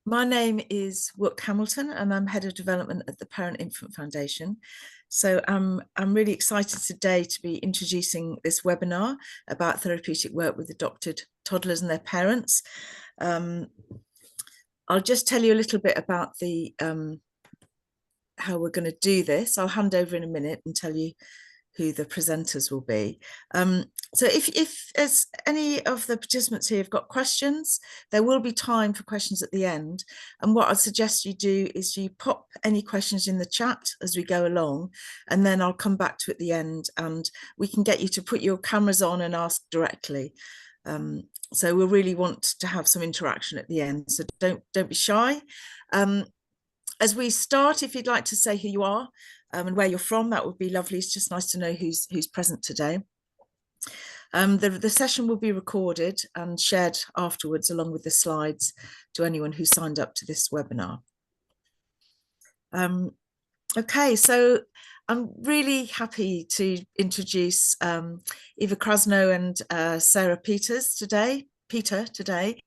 My name is Wook Hamilton, and I'm Head of Development at the Parent Infant Foundation. So I'm really excited today to be introducing this webinar about therapeutic work with adopted toddlers and their parents. I'll just tell you a little bit about the how we're going to do this. I'll hand over in a minute and tell you who the presenters will be. So if there's any of the participants here have got questions, there will be time for questions at the end. And what I'd suggest you do is you pop any questions in the chat as we go along, and then I'll come back to at the end and we can get you to put your cameras on and ask directly. So we'll really want to have some interaction at the end, so don't be shy. As we start, if you'd like to say who you are and where you're from, that would be lovely. It's just nice to know who's present today. The session will be recorded and shared afterwards along with the slides to anyone who signed up to this webinar. Okay, so I'm really happy to introduce Eva Krasno and Sarah Peter today.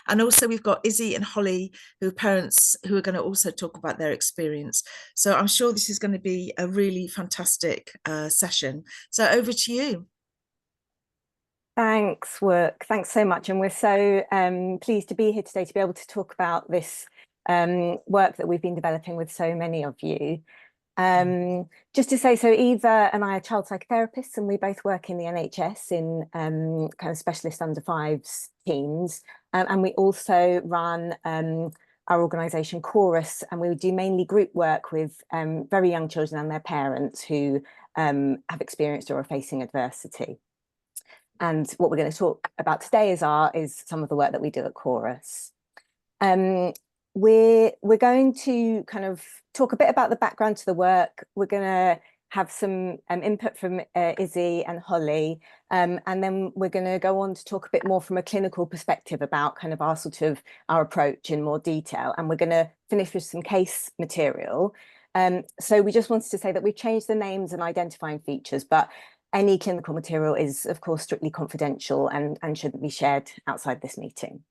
And also we've got Izzy and Holly, who are parents who are going to also talk about their experience. So I'm sure this is going to be a really fantastic session. So over to you. Thanks, Wook. Thanks so much. And we're so pleased to be here today to be able to talk about this work that we've been developing with so many of you. Just to say, so Eva and I are child psychotherapists, and we both work in the NHS in kind of specialist under fives teams. And we also run our organisation Chorus, and we do mainly group work with very young children and their parents who have experienced or are facing adversity. And what we're going to talk about today is some of the work that we do at Chorus. We're going to kind of talk a bit about the background to the work. We're going to have some input from Izzy and Holly, and then we're going to go on to talk a bit more from a clinical perspective about kind of our approach in more detail. And we're going to finish with some case material. So we just wanted to say that we've changed the names and identifying features, but any clinical material is, of course, strictly confidential and shouldn't be shared outside this meeting.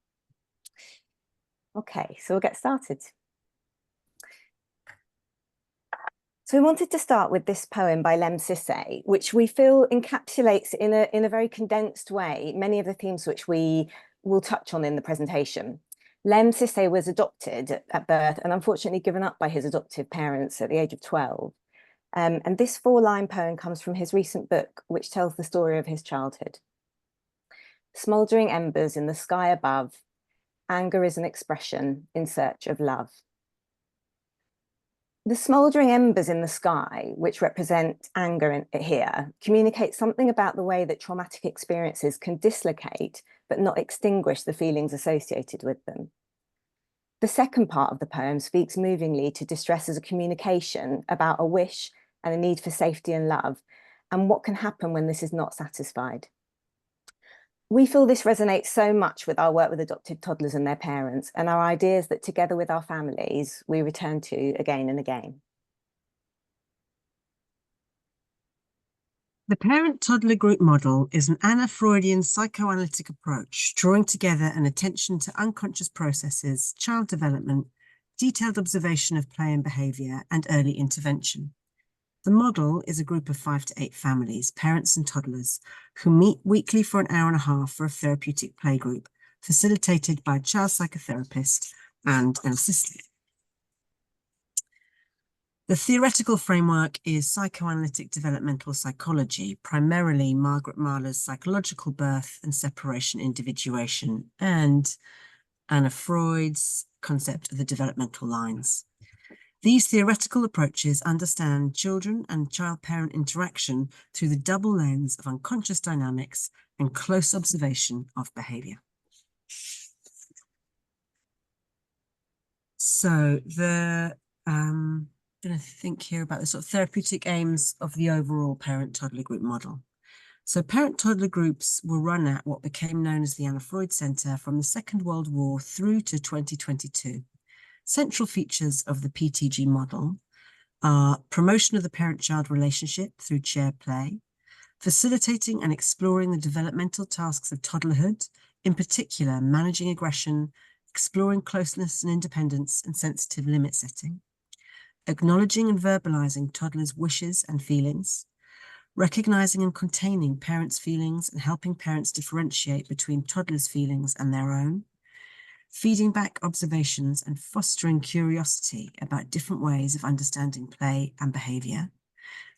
Okay, so we'll get started. So we wanted to start with this poem by Lem Sissay, which we feel encapsulates in a very condensed way many of the themes which we will touch on in the presentation. Lem Sissay was adopted at birth and unfortunately given up by his adoptive parents at the age of 12. And this 4-line poem comes from his recent book, which tells the story of his childhood. Smouldering embers in the sky above, anger is an expression in search of love. The smouldering embers in the sky, which represent anger here, communicate something about the way that traumatic experiences can dislocate but not extinguish the feelings associated with them. The second part of the poem speaks movingly to distress as a communication about a wish and a need for safety and love, and what can happen when this is not satisfied. We feel this resonates so much with our work with adopted toddlers and their parents, and our ideas that together with our families, we return to again and again. The parent-toddler group model is an Anna-Freudian psychoanalytic approach, drawing together an attention to unconscious processes, child development, detailed observation of play and behaviour, and early intervention. The model is a group of 5 to 8 families, parents and toddlers, who meet weekly for an hour and a half for a therapeutic play group, facilitated by a child psychotherapist and an assistant. The theoretical framework is psychoanalytic developmental psychology, primarily Margaret Mahler's psychological birth and separation individuation, and Anna Freud's concept of the developmental lines. These theoretical approaches understand children and child-parent interaction through the double lens of unconscious dynamics and close observation of behaviour. So I'm going to think here about the sort of therapeutic aims of the overall parent-toddler group model. So parent-toddler groups were run at what became known as the Anna Freud Centre from the Second World War through to 2022. Central features of the PTG model are promotion of the parent-child relationship through shared play, facilitating and exploring the developmental tasks of toddlerhood, in particular managing aggression, exploring closeness and independence and sensitive limit setting, acknowledging and verbalizing toddlers' wishes and feelings, recognizing and containing parents' feelings and helping parents differentiate between toddlers' feelings and their own, feeding back observations and fostering curiosity about different ways of understanding play and behavior,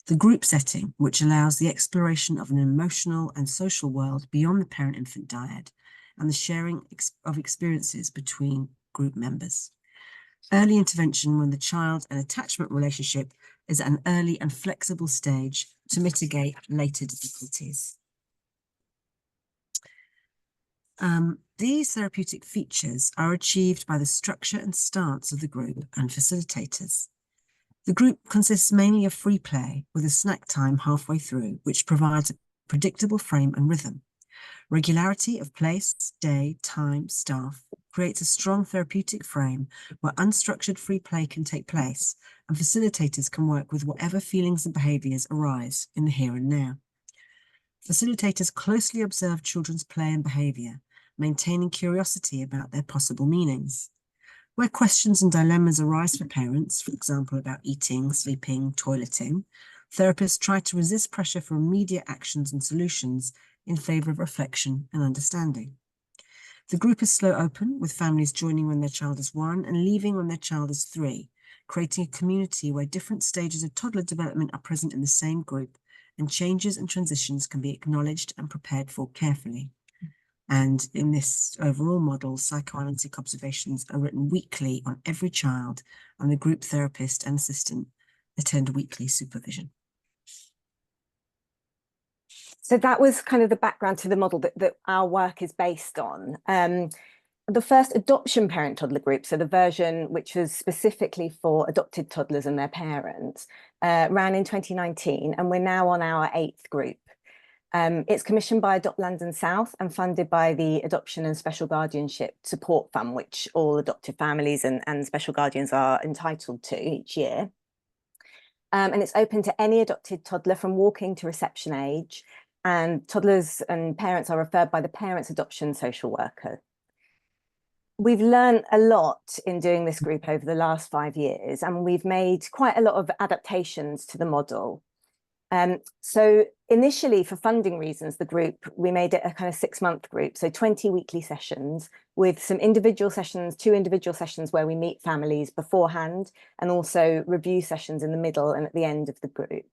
the group setting, which allows the exploration of an emotional and social world beyond the parent-infant dyad, and the sharing of experiences between group members. Early intervention when the child and attachment relationship is at an early and flexible stage to mitigate later difficulties. These therapeutic features are achieved by the structure and stance of the group and facilitators. The group consists mainly of free play with a snack time halfway through, which provides a predictable frame and rhythm. Regularity of place, day, time, staff creates a strong therapeutic frame where unstructured free play can take place and facilitators can work with whatever feelings and behaviours arise in the here and now. Facilitators closely observe children's play and behaviour, maintaining curiosity about their possible meanings. Where questions and dilemmas arise for parents, for example, about eating, sleeping, toileting, therapists try to resist pressure for immediate actions and solutions in favour of reflection and understanding. The group is slow open, with families joining when their child is 1 and leaving when their child is 3, creating a community where different stages of toddler development are present in the same group, and changes and transitions can be acknowledged and prepared for carefully. And in this overall model, psychoanalytic observations are written weekly on every child, and the group therapist and assistant attend weekly supervision. So that was kind of the background to the model that our work is based on. The first adoption parent toddler group, so the version which was specifically for adopted toddlers and their parents, ran in 2019, and we're now on our 8th group. It's commissioned by Adopt London South and funded by the Adoption and Special Guardianship Support Fund, which all adoptive families and special guardians are entitled to each year. And it's open to any adopted toddler from walking to reception age, and toddlers and parents are referred by the parents' adoption social worker. We've learned a lot in doing this group over the last 5 years, and we've made quite a lot of adaptations to the model. So initially, for funding reasons, we made it a kind of 6-month group, so 20 weekly sessions with some individual sessions, 2 individual sessions where we meet families beforehand, and also review sessions in the middle and at the end of the group.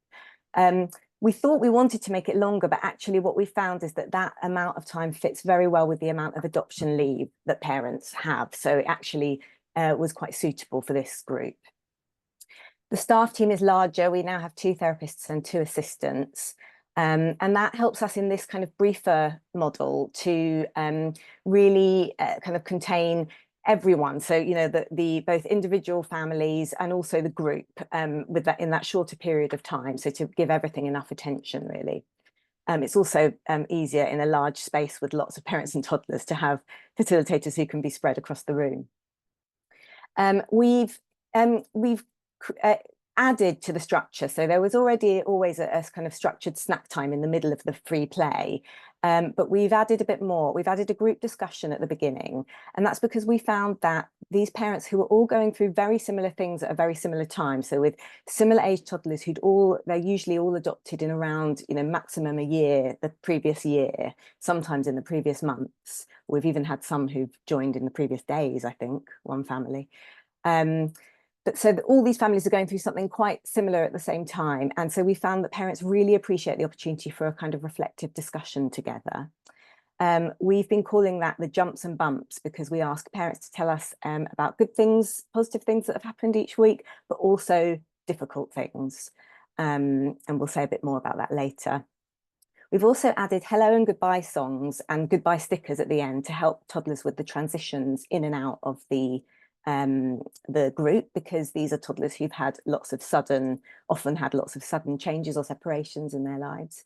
We thought we wanted to make it longer, but actually what we found is that amount of time fits very well with the amount of adoption leave that parents have. So it actually was quite suitable for this group. The staff team is larger. We now have 2 therapists and 2 assistants. And that helps us in this kind of briefer model to really kind of contain everyone. So, you know, the both individual families and also the group with that in that shorter period of time. So to give everything enough attention, really. It's also easier in a large space with lots of parents and toddlers to have facilitators who can be spread across the room. We've added to the structure. So there was always a kind of structured snack time in the middle of the free play. But we've added a bit more. We've added a group discussion at the beginning. And that's because we found that these parents who were all going through very similar things at a very similar time. So with similar age toddlers they're usually all adopted in around, you know, maximum a year, the previous year, sometimes in the previous months. We've even had some who've joined in the previous days, I think, one family. But so all these families are going through something quite similar at the same time. And so we found that parents really appreciate the opportunity for a kind of reflective discussion together. We've been calling that the jumps and bumps because we ask parents to tell us about good things, positive things that have happened each week, but also difficult things. And we'll say a bit more about that later. We've also added hello and goodbye songs and goodbye stickers at the end to help toddlers with the transitions in and out of the group, because these are toddlers who've had often had lots of sudden changes or separations in their lives.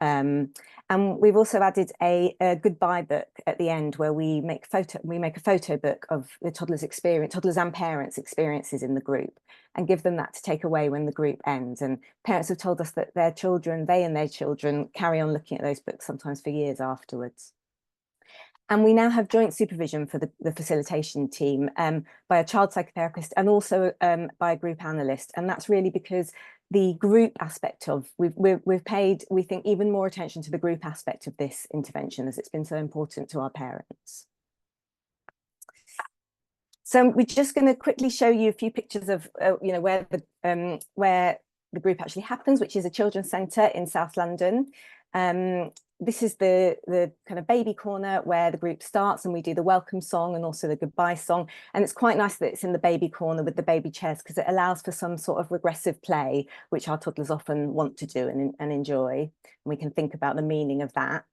And we've also added a goodbye book at the end where we make a photo book of the toddlers and parents' experiences in the group, and give them that to take away when the group ends. And parents have told us that they and their children carry on looking at those books sometimes for years afterwards. And we now have joint supervision for the facilitation team by a child psychotherapist and also by a group analyst. And that's really because the group aspect of, we've paid, we think, even more attention to the group aspect of this intervention, as it's been so important to our parents. So we're just going to quickly show you a few pictures of, where the group actually happens, which is a children's centre in South London. This is the kind of baby corner where the group starts, and we do the welcome song and also the goodbye song. And it's quite nice that it's in the baby corner with the baby chairs, because it allows for some sort of regressive play, which our toddlers often want to do and enjoy. And we can think about the meaning of that.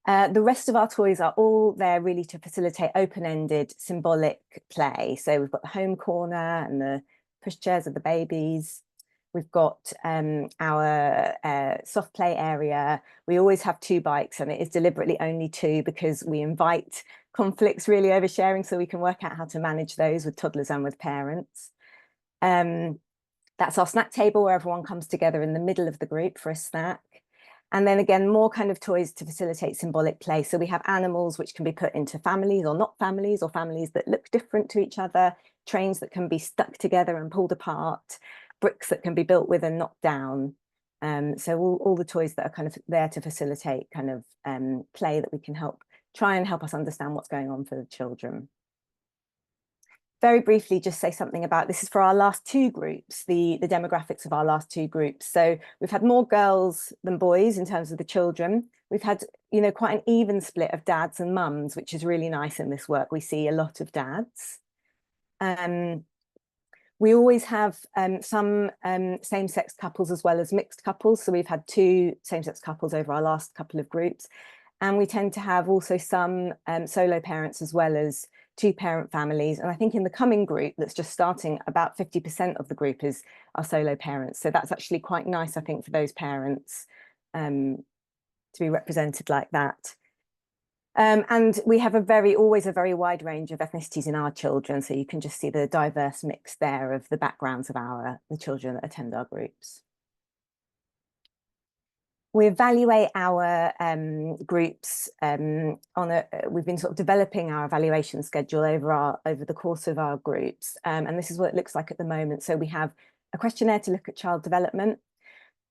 The rest of our toys are all there really to facilitate open-ended symbolic play. So we've got the home corner and the pushchairs of the babies. We've got our soft play area. We always have 2 bikes, and it is deliberately only 2 because we invite conflicts really oversharing, so we can work out how to manage those with toddlers and with parents. That's our snack table, where everyone comes together in the middle of the group for a snack. And then again, more kind of toys to facilitate symbolic play. So we have animals which can be put into families or not families, or families that look different to each other, trains that can be stuck together and pulled apart, bricks that can be built with and knocked down. So all the toys that are kind of there to facilitate kind of play that we can try and help us understand what's going on for the children. Very briefly, just say something about, this is for our last 2 groups, the demographics of our last 2 groups. So we've had more girls than boys in terms of the children. We've had, quite an even split of dads and mums, which is really nice in this work. We see a lot of dads. We always have some same-sex couples as well as mixed couples. So we've had 2 same-sex couples over our last couple of groups. And we tend to have also some solo parents as well as 2-parent families. And I think in the coming group that's just starting, about 50% of the group are solo parents. So that's actually quite nice, I think, for those parents to be represented like that. And we have always a very wide range of ethnicities in our children. So you can just see the diverse mix there of the backgrounds of the children that attend our groups. We evaluate our groups we've been sort of developing our evaluation schedule over the course of our groups. And this is what it looks like at the moment. So we have a questionnaire to look at child development,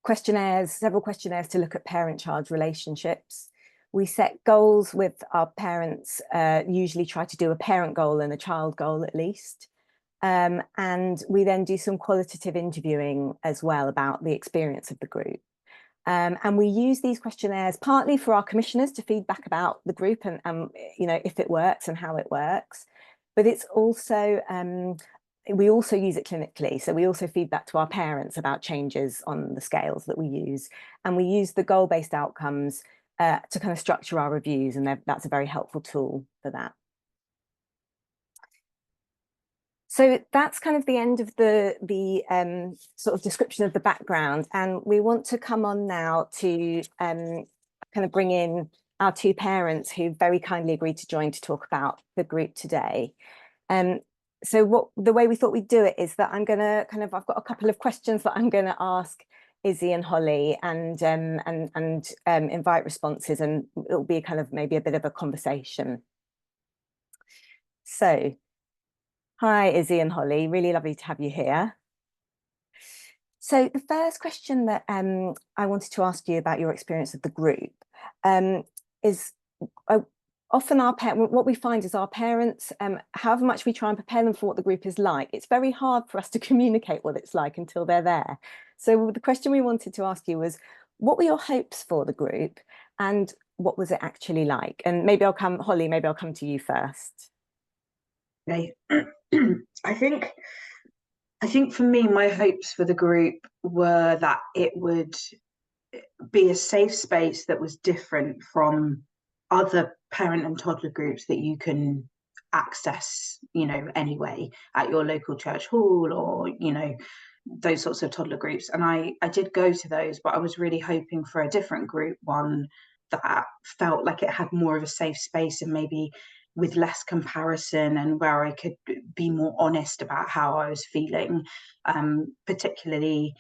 several questionnaires to look at parent-child relationships. We set goals with our parents, usually try to do a parent goal and a child goal at least. And we then do some qualitative interviewing as well about the experience of the group. And we use these questionnaires partly for our commissioners to feedback about the group and if it works and how it works. But it's also, we also use it clinically. So we also feed that to our parents about changes on the scales that we use. And we use the goal-based outcomes to kind of structure our reviews. And that's a very helpful tool for that. So that's kind of the end of the sort of description of the background. And we want to come on now to kind of bring in our 2 parents who very kindly agreed to join to talk about the group today. So the way we thought we'd do it is that I'm going to I've got a couple of questions that I'm going to ask Izzy and Holly and invite responses, and it'll be kind of maybe a bit of a conversation. So, hi, Izzy and Holly, really lovely to have you here. So the first question that I wanted to ask you about your experience of the group is often what we find is our parents, however much we try and prepare them for what the group is like, it's very hard for us to communicate what it's like until they're there. So the question we wanted to ask you was, what were your hopes for the group and what was it actually like? And maybe Holly, maybe I'll come to you first. Okay. I think for me, my hopes for the group were that it would be a safe space that was different from other parent and toddler groups that you can access, anyway, at your local church hall or, those sorts of toddler groups. And I did go to those, but I was really hoping for a different group, one that felt like it had more of a safe space and maybe with less comparison, and where I could be more honest about how I was feeling. Particularly,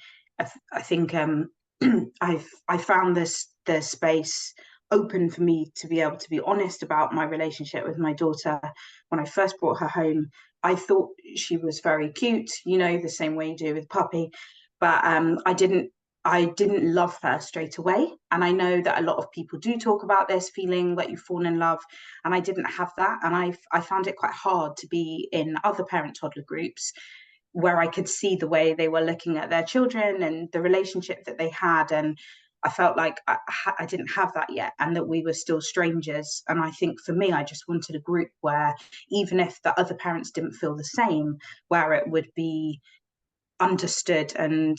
I think I found the space open for me to be able to be honest about my relationship with my daughter. When I first brought her home, I thought she was very cute, you know, the same way you do with puppy, but I didn't love her straight away. And I know that a lot of people do talk about this feeling that you've fallen in love, and I didn't have that. And I found it quite hard to be in other parent toddler groups where I could see the way they were looking at their children and the relationship that they had. And I felt like I didn't have that yet, and that we were still strangers. And I think for me, I just wanted a group where, even if the other parents didn't feel the same, where it would be understood and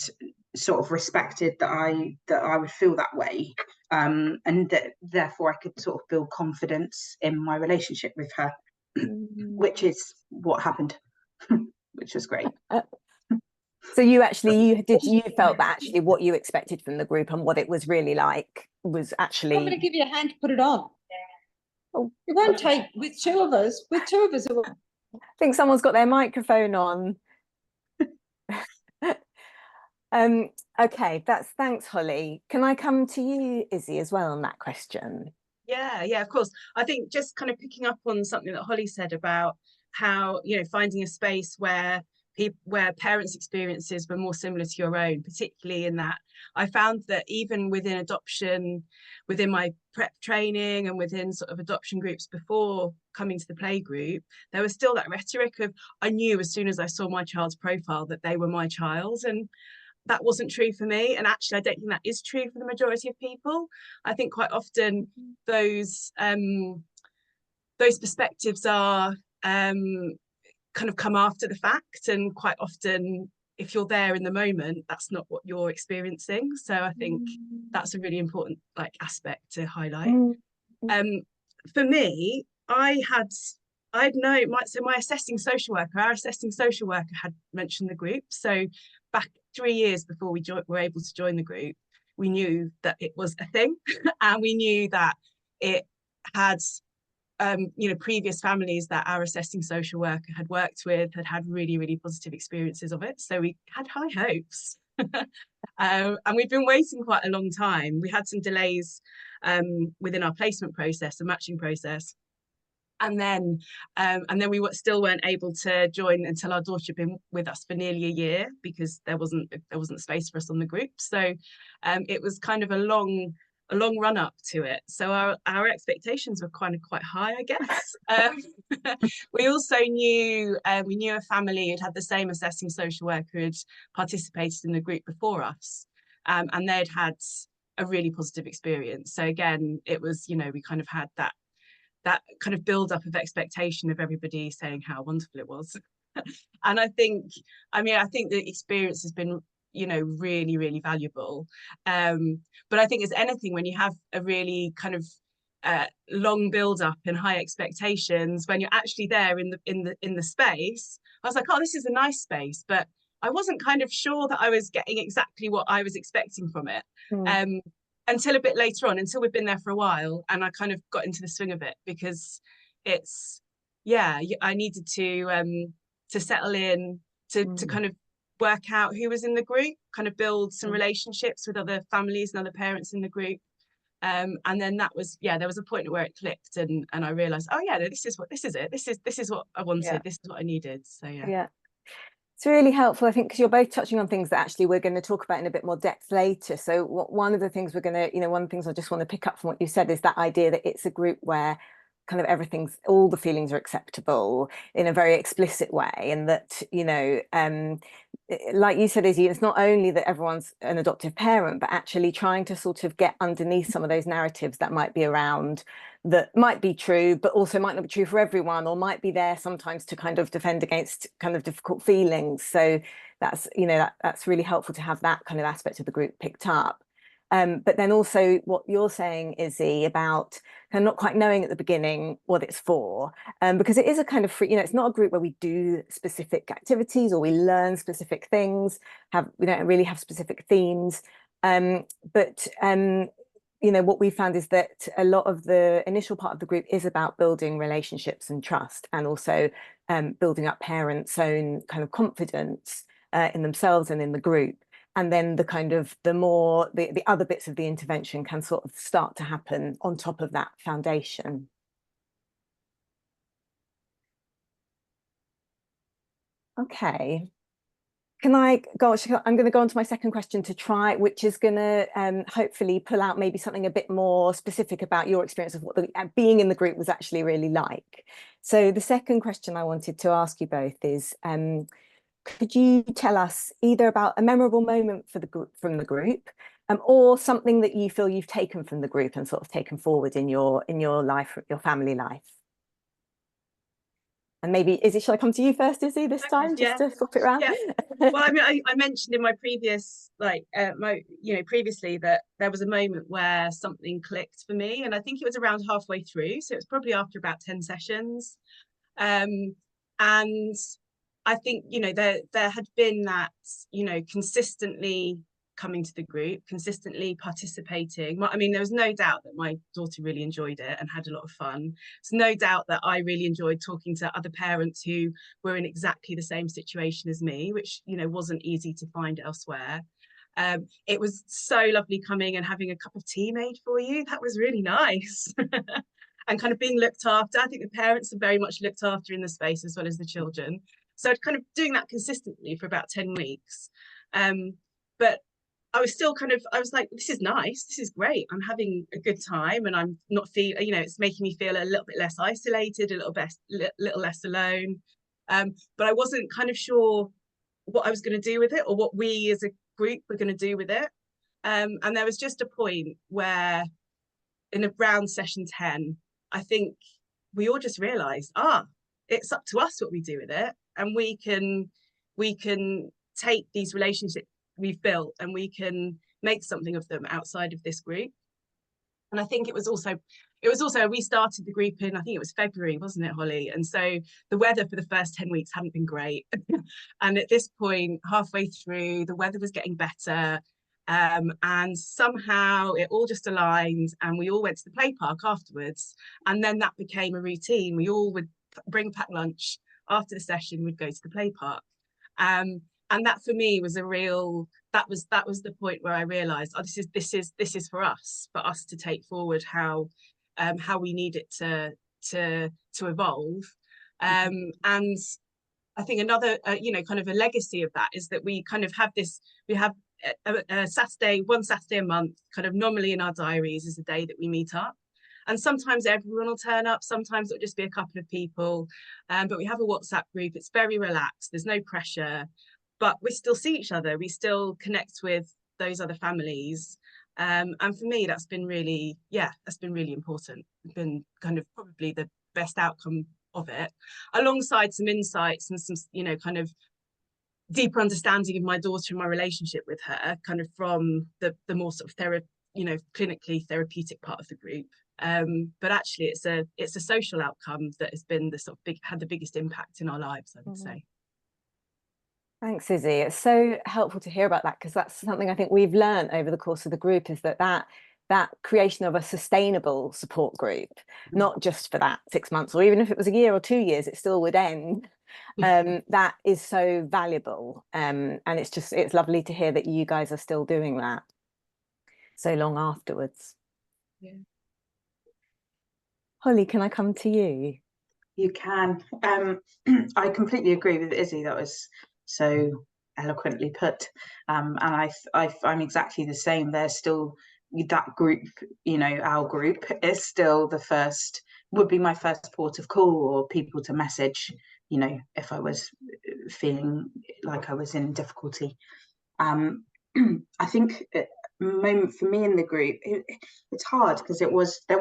sort of respected that I would feel that way, and that therefore I could sort of build confidence in my relationship with her, which is what happened, which was great. So you felt that actually what you expected from the group and what it was really like was actually. I'm going to give you a hand to put it on. Oh, it won't take with two of us. It will... I think someone's got their microphone on. Okay, thanks, Holly. Can I come to you, Izzy, as well on that question? Yeah, of course. I think just kind of picking up on something that Holly said about how, you know, finding a space where parents' experiences were more similar to your own, particularly in that I found that even within adoption, within my prep training and within sort of adoption groups before coming to the playgroup, there was still that rhetoric of, I knew as soon as I saw my child's profile that they were my child, and that wasn't true for me. And actually, I don't think that is true for the majority of people. I think quite often those perspectives are kind of come after the fact, and quite often if you're there in the moment, that's not what you're experiencing. So I think that's a really important aspect to highlight. For me, my assessing social worker, our assessing social worker had mentioned the group. So back 3 years before we were able to join the group, we knew that it was a thing, and we knew that it had previous families that our assessing social worker had worked with had really, really positive experiences of it. So we had high hopes. And we've been waiting quite a long time. We had some delays within our placement process, the matching process. And then we still weren't able to join until our daughter had been with us for nearly a year, because there wasn't space for us on the group. So it was kind of a long run up to it. So our expectations were quite high, I guess. We also knew a family who'd had the same assessing social worker who'd participated in the group before us, and they'd had a really positive experience. So again, it was, we kind of had that kind of build up of expectation of everybody saying how wonderful it was. And I think the experience has been, really, really valuable. But I think as anything, when you have a really kind of long build up and high expectations, when you're actually there in the space, I was like, oh, this is a nice space, but I wasn't kind of sure that I was getting exactly what I was expecting from it. Until a bit later on, until we've been there for a while, and I kind of got into the swing of it, because I needed to settle in, to kind of work out who was in the group, kind of build some relationships with other families and other parents in the group. And then there was a point where it clicked, and I realized, oh yeah, no, this is it. This is what I wanted. Yeah. This is what I needed. So yeah. It's really helpful, I think, because you're both touching on things that actually we're going to talk about in a bit more depth later. So one of the things one of the things I just want to pick up from what you said is that idea that it's a group where kind of all the feelings are acceptable in a very explicit way, and that, like you said, Izzy, it's not only that everyone's an adoptive parent, but actually trying to sort of get underneath some of those narratives that might be around, that might be true, but also might not be true for everyone, or might be there sometimes to kind of defend against kind of difficult feelings. So that's, that's really helpful to have that kind of aspect of the group picked up. But then also what you're saying, Izzy, about kind of not quite knowing at the beginning what it's for, because it is a kind of free, it's not a group where we do specific activities or we learn specific things, we don't really have specific themes. But what we found is that a lot of the initial part of the group is about building relationships and trust, and also building up parents' own kind of confidence in themselves and in the group. and then the kind of the other bits of the intervention can sort of start to happen on top of that foundation. Okay. Can I go? I'm going to go on to my second question to try, which is going to hopefully pull out maybe something a bit more specific about your experience of what being in the group was actually really like. So the second question I wanted to ask you both is, could you tell us either about a memorable moment for from the group, or something that you feel you've taken from the group and sort of taken forward in your life, your family life? And maybe, shall I come to you first, Izzy, this time, just to swap it around? Yeah. Well, I mean, I mentioned in my previous, previously that there was a moment where something clicked for me, and I think it was around halfway through, so it was probably after about 10 sessions. And I think, there had been that, consistently coming to the group, consistently participating. I mean, there was no doubt that my daughter really enjoyed it and had a lot of fun. There's no doubt that I really enjoyed talking to other parents who were in exactly the same situation as me, which, wasn't easy to find elsewhere. It was so lovely coming and having a cup of tea made for you. That was really nice. And kind of being looked after. I think the parents are very much looked after in the space as well as the children. So kind of doing that consistently for about 10 weeks. But I was still I was like, this is nice, this is great, I'm having a good time, and I'm not feeling, it's making me feel a little bit less isolated, a little less alone. But I wasn't kind of sure what I was going to do with it, or what we as a group were going to do with it. And there was just a point where in around session 10, I think we all just realized, it's up to us what we do with it, and we can take these relationships we've built and we can make something of them outside of this group. And I think it was also we started the group in, I think it was February, wasn't it, Holly? And so the weather for the first 10 weeks hadn't been great. And at this point, halfway through, the weather was getting better. And somehow it all just aligned, and we all went to the play park afterwards. And then that became a routine. We all would bring packed lunch after the session, we'd go to the play park. And that for me was that was the point where I realized, this is for us to take forward how we need it to evolve. And I think another kind of a legacy of that is that we kind of have one Saturday a month, kind of normally in our diaries, is a day that we meet up. And sometimes everyone will turn up, sometimes it'll just be a couple of people. But we have a WhatsApp group, it's very relaxed, there's no pressure. But we still see each other, we still connect with those other families. And for me, that's been really important. It's been kind of probably the best outcome of it, alongside some insights and some, kind of deeper understanding of my daughter and my relationship with her, kind of from the more sort of clinically therapeutic part of the group. But actually it's a social outcome that has been had the biggest impact in our lives, I would say. Thanks, Izzy. It's so helpful to hear about that, because that's something I think we've learned over the course of the group, is that creation of a sustainable support group, not just for that 6 months, or even if it was a year or 2 years, it still would end. That is so valuable. And it's lovely to hear that you guys are still doing that so long afterwards. Yeah. Holly, can I come to you? You can. I completely agree with Izzy. That was so eloquently put. And I'm exactly the same. There's still that group, our group is still would be my first port of call, or people to message, if I was feeling like I was in difficulty. I think moment for me in the group, it's hard because there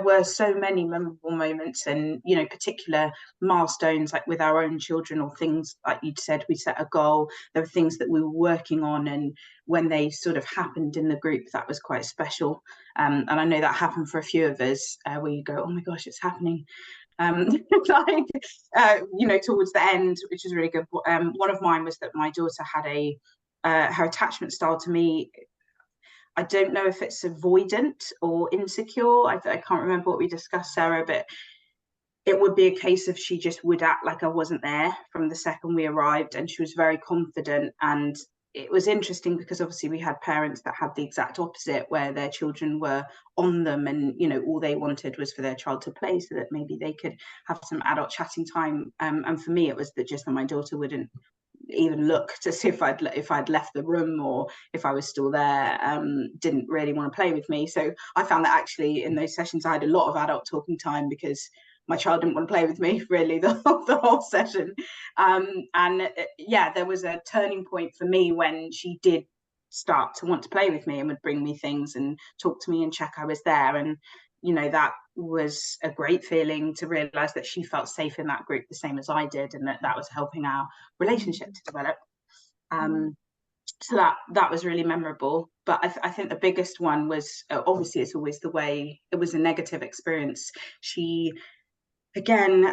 were so many memorable moments, and particular milestones, like with our own children, or things like you'd said, we set a goal, there were things that we were working on, and when they sort of happened in the group, that was quite special. And I know that happened for a few of us, where you go, oh my gosh, it's happening. Towards the end, which is really good. One of mine was that my daughter had her attachment style to me, I don't know if it's avoidant or insecure. I can't remember what we discussed, Sarah, but it would be a case of she just would act like I wasn't there from the second we arrived, and she was very confident, and it was interesting because obviously we had parents that had the exact opposite, where their children were on them, and you know, all they wanted was for their child to play so that maybe they could have some adult chatting time. And for me, it was that just that my daughter wouldn't even look to see if I'd left the room or if I was still there. Didn't really want to play with me. So I found that actually in those sessions I had a lot of adult talking time, because my child didn't want to play with me really the whole session. And yeah, there was a turning point for me when she did start to want to play with me and would bring me things and talk to me and check I was there. And you know, that was a great feeling to realize that she felt safe in that group the same as I did, and that was helping our relationship to develop. So that was really memorable. But I think the biggest one was, obviously it's always the way, it was a negative experience. She again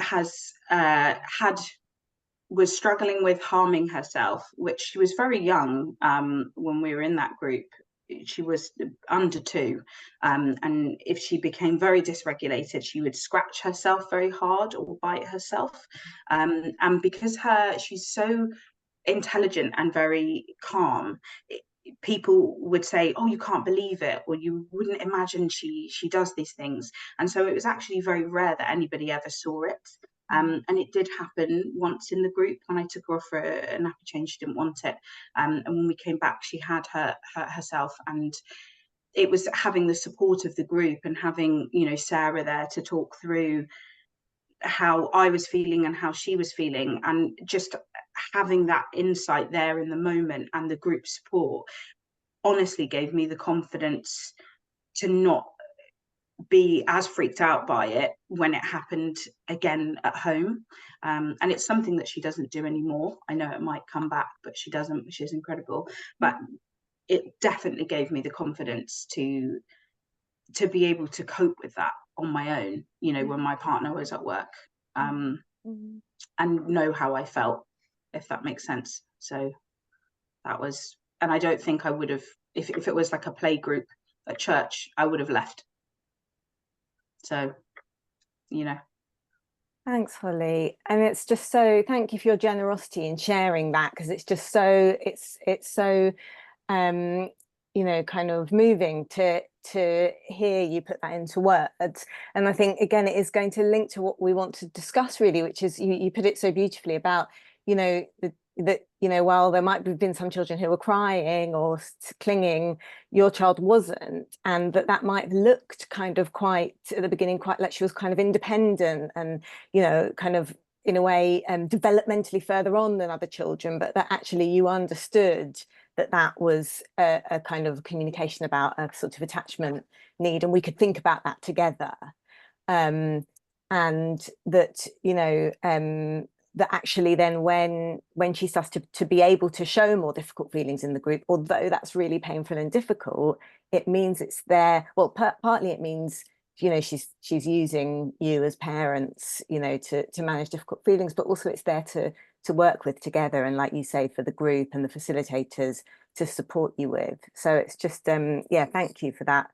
was struggling with harming herself, which she was very young when we were in that group. She was under 2, and if she became very dysregulated, she would scratch herself very hard or bite herself. And because she's so intelligent and very calm, people would say, oh, you can't believe it, or you wouldn't imagine she does these things. And so it was actually very rare that anybody ever saw it. And it did happen once in the group when I took her off for a nappy change. She didn't want it, and when we came back, she had herself. And it was having the support of the group and having, you know, Sarah there to talk through how I was feeling and how she was feeling, and just having that insight there in the moment and the group support honestly gave me the confidence to not be as freaked out by it when it happened again at home. And it's something that she doesn't do anymore. I know it might come back, but she doesn't, which is incredible. But it definitely gave me the confidence to be able to cope with that on my own, you know, when my partner was at work, and know how I felt, if that makes sense. So that was, and I don't think I would have, if it was like a play group at church, I would have left. So, you know. Thanks, Holly. And it's just so, thank you for your generosity in sharing that, because it's just so, it's so, you know, kind of moving to hear you put that into words. And I think, again, it is going to link to what we want to discuss really, which is, you put it so beautifully about, you know, that, you know, while there might have been some children who were crying or clinging, your child wasn't, and that might have looked kind of quite, at the beginning, quite like she was kind of independent and, you know, kind of in a way developmentally further on than other children, but that actually you understood that was a kind of communication about a sort of attachment need, and we could think about that together. And that, you know, that actually then when she starts to be able to show more difficult feelings in the group, although that's really painful and difficult, it means it's there. Well, partly it means, you know, she's using you as parents, you know, to manage difficult feelings, but also it's there to work with together, and like you say, for the group and the facilitators to support you with. So it's just yeah, thank you for that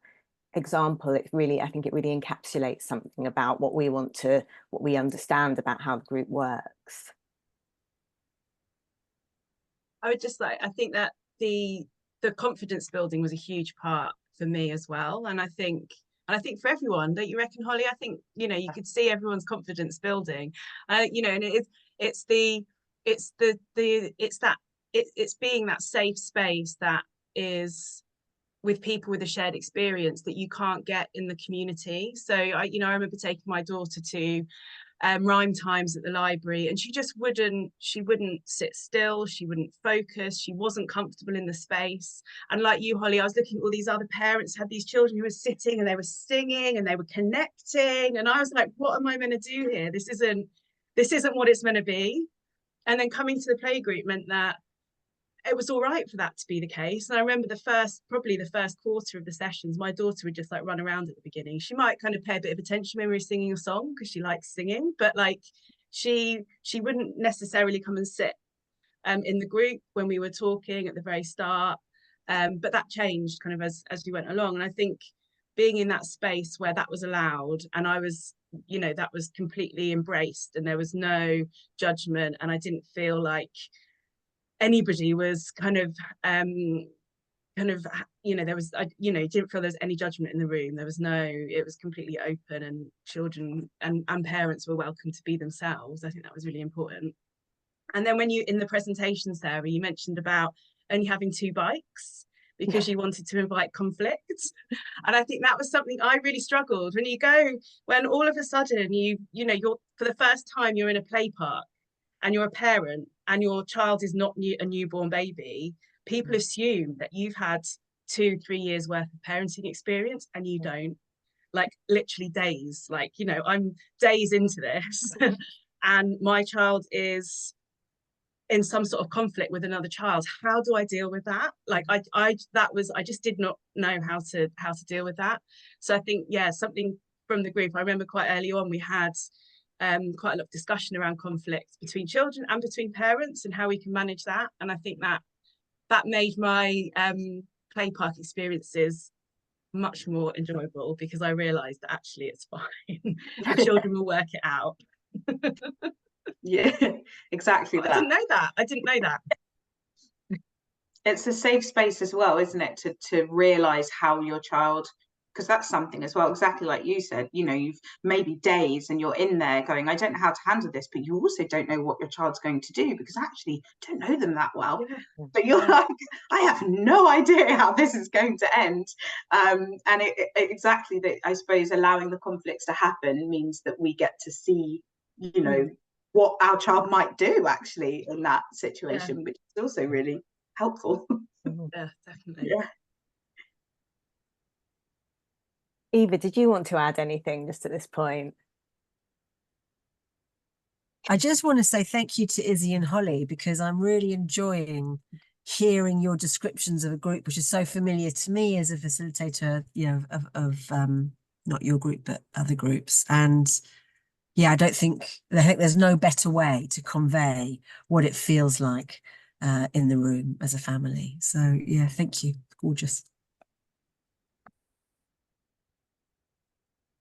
example. It really, I think it really encapsulates something about what we understand about how the group works. I would just like, I think that the confidence building was a huge part for me as well, and I think for everyone, don't you reckon, Holly? I think, you know, you could see everyone's confidence building, you know, and it's being that safe space that is with people with a shared experience that you can't get in the community. So I remember taking my daughter to rhyme times at the library, and she wouldn't sit still, she wouldn't focus, she wasn't comfortable in the space. And like you, Holly, I was looking at all these other parents had these children who were sitting and they were singing and they were connecting, and I was like, what am I meant to do here? This isn't what it's meant to be. And then coming to the playgroup meant that it was all right for that to be the case. And I remember probably the first quarter of the sessions, my daughter would just like run around at the beginning. She might kind of pay a bit of attention when we were singing a song because she likes singing, but like she wouldn't necessarily come and sit in the group when we were talking at the very start. But that changed kind of as we went along. And I think being in that space where that was allowed, and I was, you know, that was completely embraced and there was no judgment, and I didn't feel like anybody was kind of you know, there was, you know, didn't feel there's any judgment in the room. There was no, it was completely open, and children and parents were welcome to be themselves. I think that was really important. And then when you, in the presentation, Sarah, you mentioned about only having 2 bikes because you wanted to invite conflict. And I think that was something I really struggled when you go, when all of a sudden you know, you're, for the first time, you're in a play park and you're a parent and your child is not a newborn baby. People assume that you've had 2-3 years worth of parenting experience, and you don't. Like literally days, like, you know, I'm days into this and my child is in some sort of conflict with another child. How do I deal with that? Like I just did not know how to deal with that. So I think, yeah, something from the group, I remember quite early on we had quite a lot of discussion around conflict between children and between parents and how we can manage that. And I think that made my play park experiences much more enjoyable, because I realized that actually it's fine. The children will work it out. Yeah, exactly that. I didn't know that. It's a safe space as well, isn't it, to realize how your child, because that's something as well, exactly like you said, you know, you've maybe days and you're in there going, I don't know how to handle this, but you also don't know what your child's going to do, because actually don't know them that well. Yeah. But you're like, I have no idea how this is going to end. And exactly that, I suppose allowing the conflicts to happen means that we get to see, you know, what our child might do actually in that situation, which is also really helpful. Yeah, definitely. Yeah. Eva, did you want to add anything just at this point? I just want to say thank you to Izzy and Holly, because I'm really enjoying hearing your descriptions of a group which is so familiar to me as a facilitator, you know, of not your group but other groups. And yeah, I think there's no better way to convey what it feels like in the room as a family. So yeah, thank you. Gorgeous.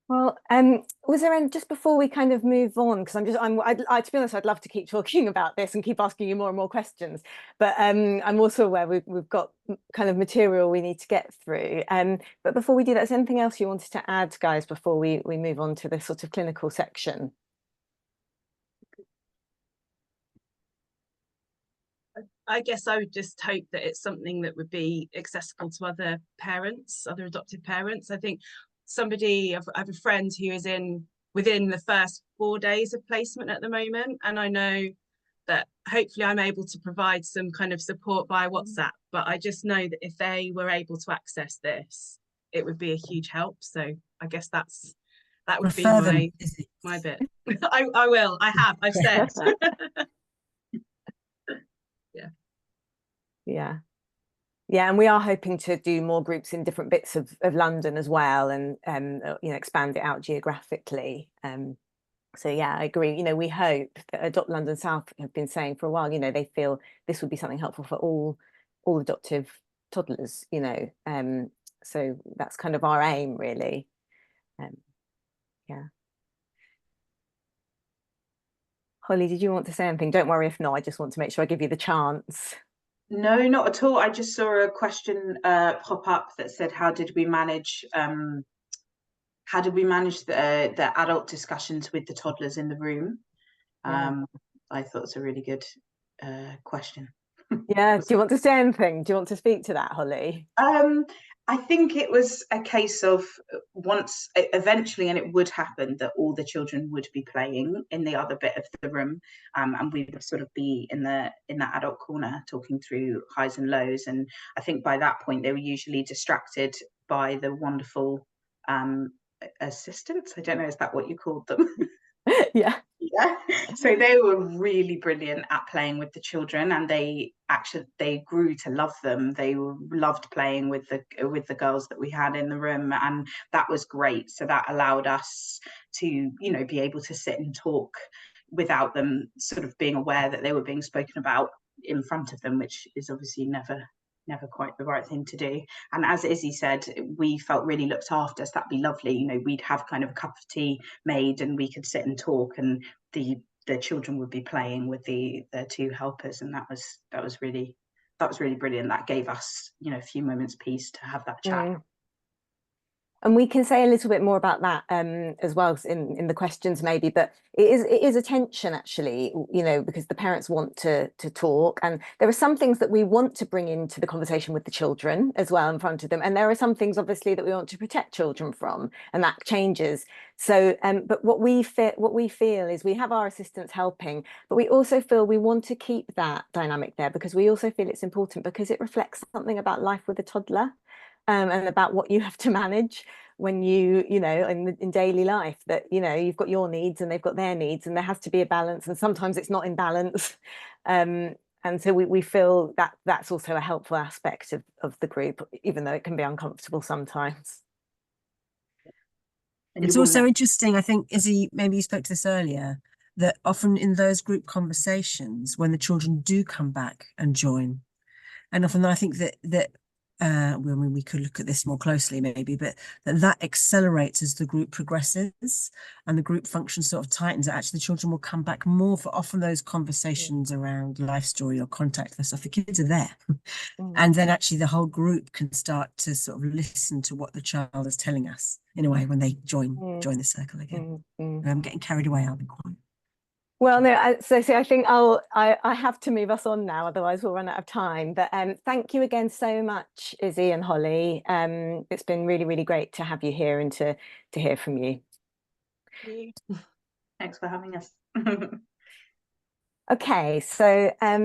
Well, was there any, just before we kind of move on, because to be honest, I'd love to keep talking about this and keep asking you more and more questions, but I'm also aware we've got kind of material we need to get through. But before we do that, is there anything else you wanted to add, guys, before we move on to the sort of clinical section? I guess I would just hope that it's something that would be accessible to other parents, other adoptive parents. I think I have a friend who is within the first 4 days of placement at the moment, and I know that hopefully I'm able to provide some kind of support via WhatsApp, but I just know that if they were able to access this, it would be a huge help. So I guess that would be my bit. I will. I've said. Yeah, and we are hoping to do more groups in different bits of London as well, and you know, expand it out geographically. So yeah, I agree. You know, we hope that Adopt London South have been saying for a while, you know, they feel this would be something helpful for all adoptive toddlers, you know. So that's kind of our aim, really. Yeah. Holly, did you want to say anything? Don't worry if not, I just want to make sure I give you the chance. No, not at all. I just saw a question pop up that said, how did we manage the adult discussions with the toddlers in the room? I thought it's a really good question. Yeah, do you want to say anything? Do you want to speak to that, Holly? I think it was a case of once eventually, and it would happen, that all the children would be playing in the other bit of the room, and we would sort of be in that adult corner talking through highs and lows. And I think by that point they were usually distracted by the wonderful assistants. I don't know, is that what you called them? Yeah. So they were really brilliant at playing with the children, and they grew to love them. They loved playing with the girls that we had in the room, and that was great. So that allowed us to, you know, be able to sit and talk without them sort of being aware that they were being spoken about in front of them, which is obviously never quite the right thing to do. And as Izzy said, we felt really looked after, so that'd be lovely. You know, we'd have kind of a cup of tea made and we could sit and talk, and the the children would be playing with the two helpers, and that was really brilliant. That gave us, you know, a few moments peace to have that chat. And we can say a little bit more about that as well in the questions maybe, but it is a tension actually, you know, because the parents want to talk, and there are some things that we want to bring into the conversation with the children as well in front of them, and there are some things obviously that we want to protect children from, and that changes. So but what we feel is we have our assistants helping, but we also feel we want to keep that dynamic there, because we also feel it's important because it reflects something about life with a toddler. And about what you have to manage when you know, in daily life, that, you know, you've got your needs and they've got their needs, and there has to be a balance, and sometimes it's not in balance. And so we feel that that's also a helpful aspect of the group, even though it can be uncomfortable sometimes. And It's also interesting, I think, Izzy, maybe you spoke to this earlier, that often in those group conversations, when the children do come back and join, and often I think that I mean, we could look at this more closely maybe, but that accelerates as the group progresses and the group function sort of tightens. Actually, the children will come back more for often those conversations around life story or contact and stuff. The kids are there. And then actually the whole group can start to sort of listen to what the child is telling us in a way when they join the circle again. I'm getting carried away, I'll be quiet. Well, no, so I think I have to move us on now, otherwise we'll run out of time. But thank you again so much, Izzy and Holly. It's been really, really great to have you here and to hear from you. Thanks for having us. Okay, so I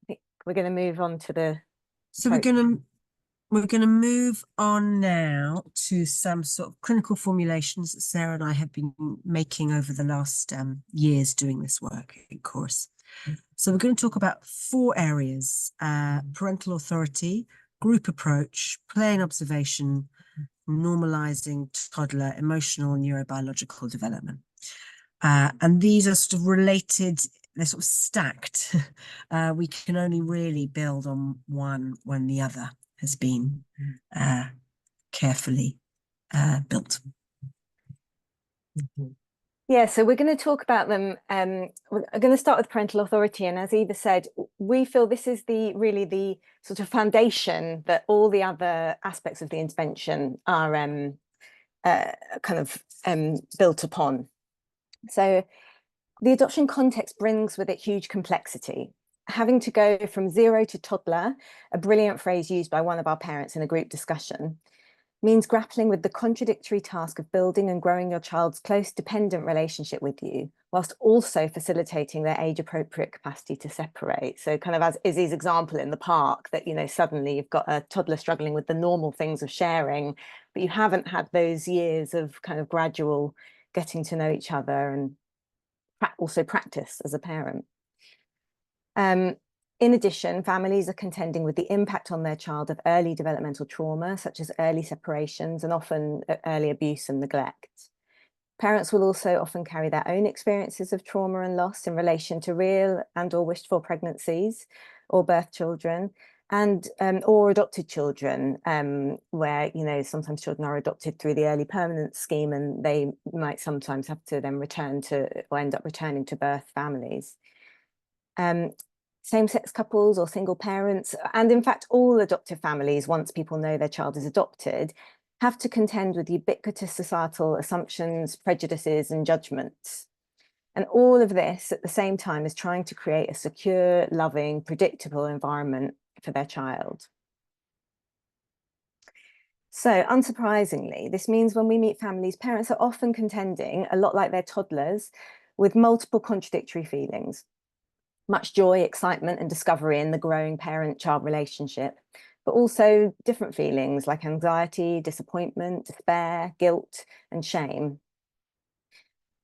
think we're going to move on to the. So we're going to move on now to some sort of clinical formulations that Sarah and I have been making over the last years doing this work in course. So we're going to talk about 4 areas: parental authority, group approach, play and observation, normalizing toddler emotional and neurobiological development. And these are sort of related, they're sort of stacked. We can only really build on one when the other has been carefully built. Yeah, so we're going to talk about them. We're going to start with parental authority, and as Eva said, we feel this is really the sort of foundation that all the other aspects of the intervention are kind of built upon. So the adoption context brings with it huge complexity. Having to go from 0 to toddler, a brilliant phrase used by one of our parents in a group discussion, means grappling with the contradictory task of building and growing your child's close dependent relationship with you, whilst also facilitating their age-appropriate capacity to separate. So kind of as Izzy's example in the park, that, you know, suddenly you've got a toddler struggling with the normal things of sharing, but you haven't had those years of kind of gradual getting to know each other and also practice as a parent. In addition, families are contending with the impact on their child of early developmental trauma, such as early separations and often early abuse and neglect. Parents will also often carry their own experiences of trauma and loss in relation to real and or wished for pregnancies or birth children, and or adopted children, where, you know, sometimes children are adopted through the early permanent scheme and they might sometimes have to then return to or end up returning to birth families. Same-sex couples or single parents, and in fact all adoptive families, once people know their child is adopted, have to contend with ubiquitous societal assumptions, prejudices and judgments. And all of this at the same time is trying to create a secure, loving, predictable environment for their child. So unsurprisingly, this means when we meet families, parents are often contending, a lot like their toddlers, with multiple contradictory feelings. Much joy, excitement and discovery in the growing parent-child relationship, but also different feelings like anxiety, disappointment, despair, guilt and shame.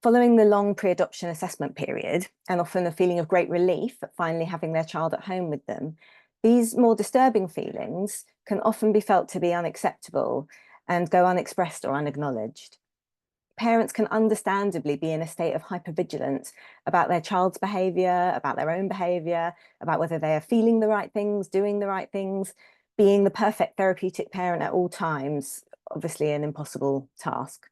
Following the long pre-adoption assessment period, and often a feeling of great relief at finally having their child at home with them, these more disturbing feelings can often be felt to be unacceptable and go unexpressed or unacknowledged. Parents can understandably be in a state of hypervigilance about their child's behaviour, about their own behaviour, about whether they are feeling the right things, doing the right things, being the perfect therapeutic parent at all times, obviously an impossible task.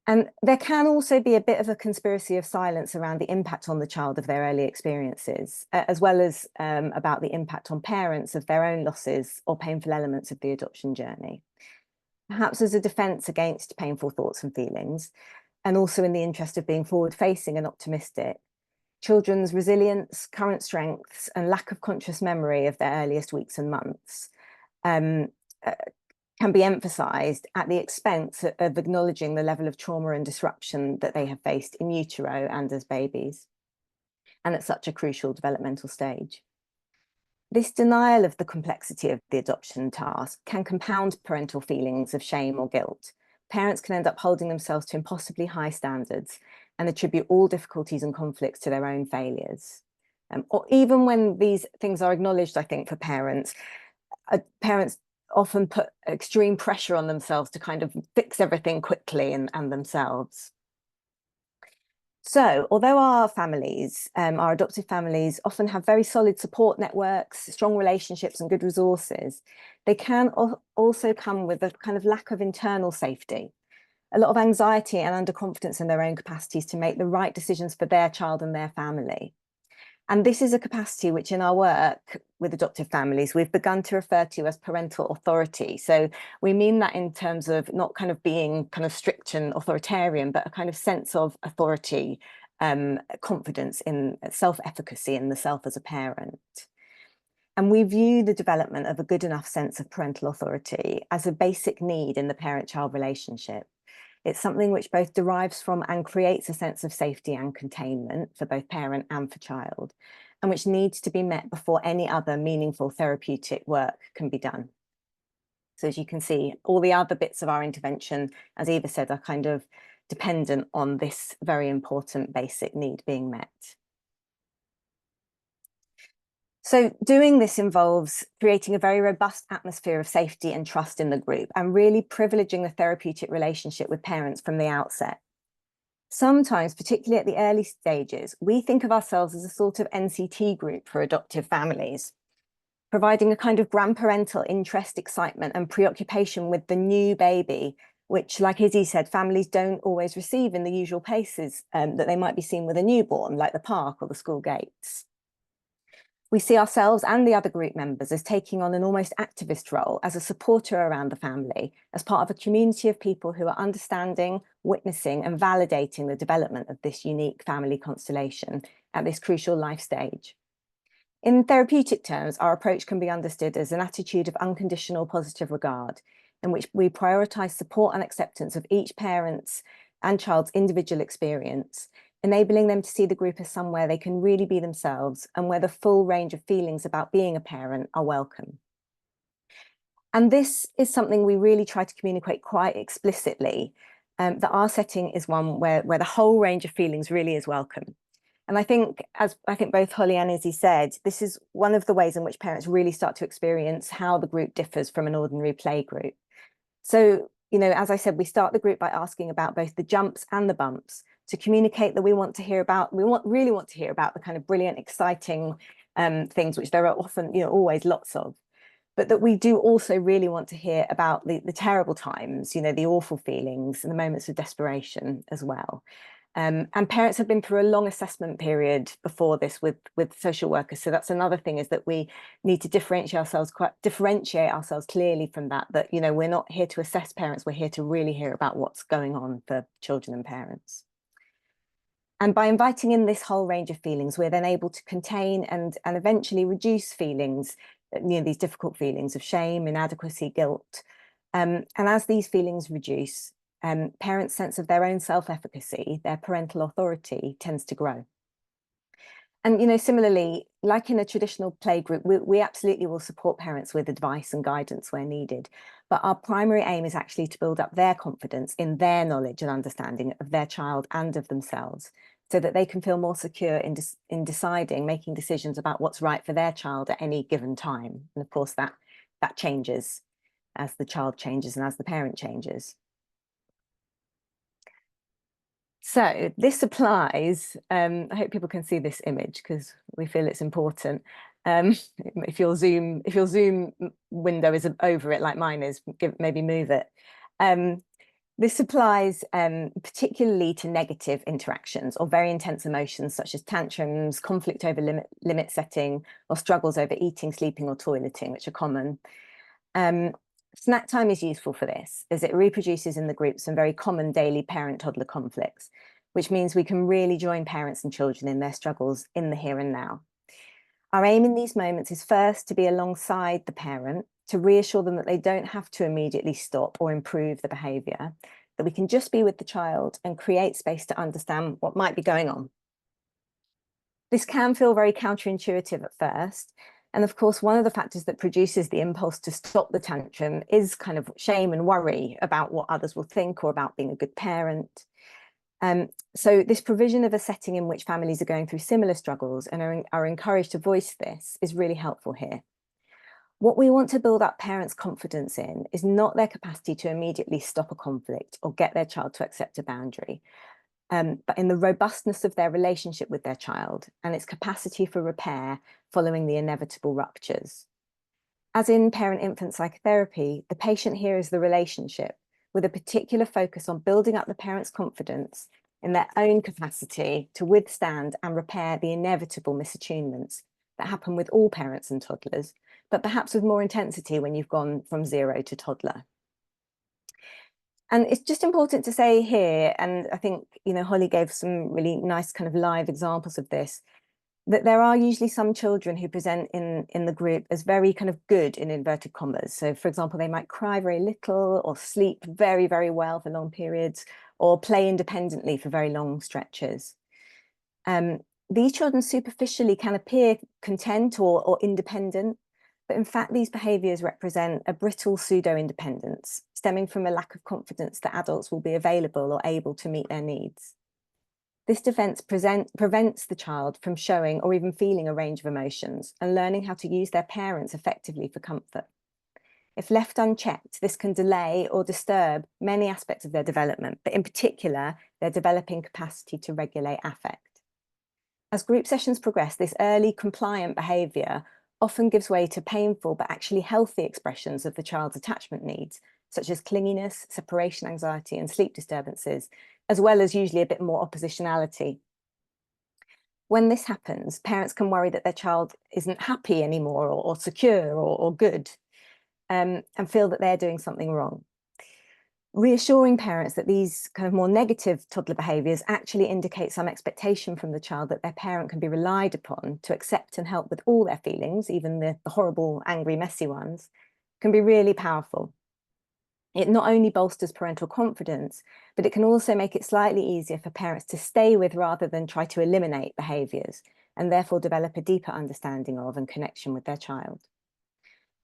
And there can also be a bit of a conspiracy of silence around the impact on the child of their early experiences, as well as about the impact on parents of their own losses or painful elements of the adoption journey. Perhaps as a defence against painful thoughts and feelings, and also in the interest of being forward-facing and optimistic, children's resilience, current strengths, and lack of conscious memory of their earliest weeks and months can be emphasised at the expense of acknowledging the level of trauma and disruption that they have faced in utero and as babies, and at such a crucial developmental stage. This denial of the complexity of the adoption task can compound parental feelings of shame or guilt. Parents can end up holding themselves to impossibly high standards and attribute all difficulties and conflicts to their own failures. Or even when these things are acknowledged, I think, for parents, parents often put extreme pressure on themselves to kind of fix everything quickly and themselves. So, although our families, our adoptive families, often have very solid support networks, strong relationships and good resources, they can also come with a kind of lack of internal safety, a lot of anxiety and underconfidence in their own capacities to make the right decisions for their child and their family. And this is a capacity which in our work with adoptive families, we've begun to refer to as parental authority. So we mean that in terms of not kind of being kind of strict and authoritarian, but a kind of sense of authority, confidence in self-efficacy in the self as a parent. And we view the development of a good enough sense of parental authority as a basic need in the parent-child relationship. It's something which both derives from and creates a sense of safety and containment for both parent and for child, and which needs to be met before any other meaningful therapeutic work can be done. So as you can see, all the other bits of our intervention, as Eva said, are kind of dependent on this very important basic need being met. So doing this involves creating a very robust atmosphere of safety and trust in the group and really privileging the therapeutic relationship with parents from the outset. Sometimes, particularly at the early stages, we think of ourselves as a sort of NCT group for adoptive families, providing a kind of grandparental interest, excitement and preoccupation with the new baby, which, like Izzy said, families don't always receive in the usual places that they might be seen with a newborn, like the park or the school gates. We see ourselves and the other group members as taking on an almost activist role as a supporter around the family, as part of a community of people who are understanding, witnessing and validating the development of this unique family constellation at this crucial life stage. In therapeutic terms, our approach can be understood as an attitude of unconditional positive regard, in which we prioritise support and acceptance of each parent's and child's individual experience, enabling them to see the group as somewhere they can really be themselves and where the full range of feelings about being a parent are welcome. And this is something we really try to communicate quite explicitly, that our setting is one where the whole range of feelings really is welcome. And I think, as I think both Holly and Izzy said, this is one of the ways in which parents really start to experience how the group differs from an ordinary play group. So, you know, as I said, we start the group by asking about both the jumps and the bumps, to communicate that we really want to hear about the kind of brilliant, exciting things, which there are often, you know, always lots of, but that we do also really want to hear about the terrible times, you know, the awful feelings and the moments of desperation as well. And parents have been through a long assessment period before this with social workers. So that's another thing, is that we need to differentiate ourselves clearly from that, you know, we're not here to assess parents, we're here to really hear about what's going on for children and parents. And by inviting in this whole range of feelings, we're then able to contain and eventually reduce feelings, you know, these difficult feelings of shame, inadequacy, guilt. And as these feelings reduce, parents' sense of their own self-efficacy, their parental authority, tends to grow. And, you know, similarly, like in a traditional play group, we absolutely will support parents with advice and guidance where needed. But our primary aim is actually to build up their confidence in their knowledge and understanding of their child and of themselves, so that they can feel more secure in deciding, making decisions about what's right for their child at any given time. And of course, that changes as the child changes and as the parent changes. So this applies, I hope people can see this image because we feel it's important. If your Zoom window is over it like mine is, maybe move it. This applies particularly to negative interactions or very intense emotions such as tantrums, conflict over limit setting, or struggles over eating, sleeping, or toileting, which are common. Snack time is useful for this, as it reproduces in the group some very common daily parent-toddler conflicts, which means we can really join parents and children in their struggles in the here and now. Our aim in these moments is first to be alongside the parent, to reassure them that they don't have to immediately stop or improve the behaviour, that we can just be with the child and create space to understand what might be going on. This can feel very counterintuitive at first. And of course, one of the factors that produces the impulse to stop the tantrum is kind of shame and worry about what others will think or about being a good parent. So this provision of a setting in which families are going through similar struggles and are encouraged to voice this is really helpful here. What we want to build up parents' confidence in is not their capacity to immediately stop a conflict or get their child to accept a boundary, but in the robustness of their relationship with their child and its capacity for repair following the inevitable ruptures. As in parent-infant psychotherapy, the patient here is the relationship, with a particular focus on building up the parent's confidence in their own capacity to withstand and repair the inevitable misattunements that happen with all parents and toddlers, but perhaps with more intensity when you've gone from 0 to toddler. And it's just important to say here, and I think, you know, Holly gave some really nice kind of live examples of this, that there are usually some children who present in the group as very kind of good in inverted commas. So for example, they might cry very little or sleep very, very well for long periods or play independently for very long stretches. These children superficially can appear content or independent, but in fact, these behaviours represent a brittle pseudo-independence stemming from a lack of confidence that adults will be available or able to meet their needs. This defence prevents the child from showing or even feeling a range of emotions and learning how to use their parents effectively for comfort. If left unchecked, this can delay or disturb many aspects of their development, but in particular, their developing capacity to regulate affect. As group sessions progress, this early compliant behaviour often gives way to painful but actually healthy expressions of the child's attachment needs, such as clinginess, separation anxiety, and sleep disturbances, as well as usually a bit more oppositionality. When this happens, parents can worry that their child isn't happy anymore or secure or good, and feel that they're doing something wrong. Reassuring parents that these kind of more negative toddler behaviours actually indicate some expectation from the child that their parent can be relied upon to accept and help with all their feelings, even the horrible, angry, messy ones, can be really powerful. It not only bolsters parental confidence, but it can also make it slightly easier for parents to stay with rather than try to eliminate behaviours, and therefore develop a deeper understanding of and connection with their child.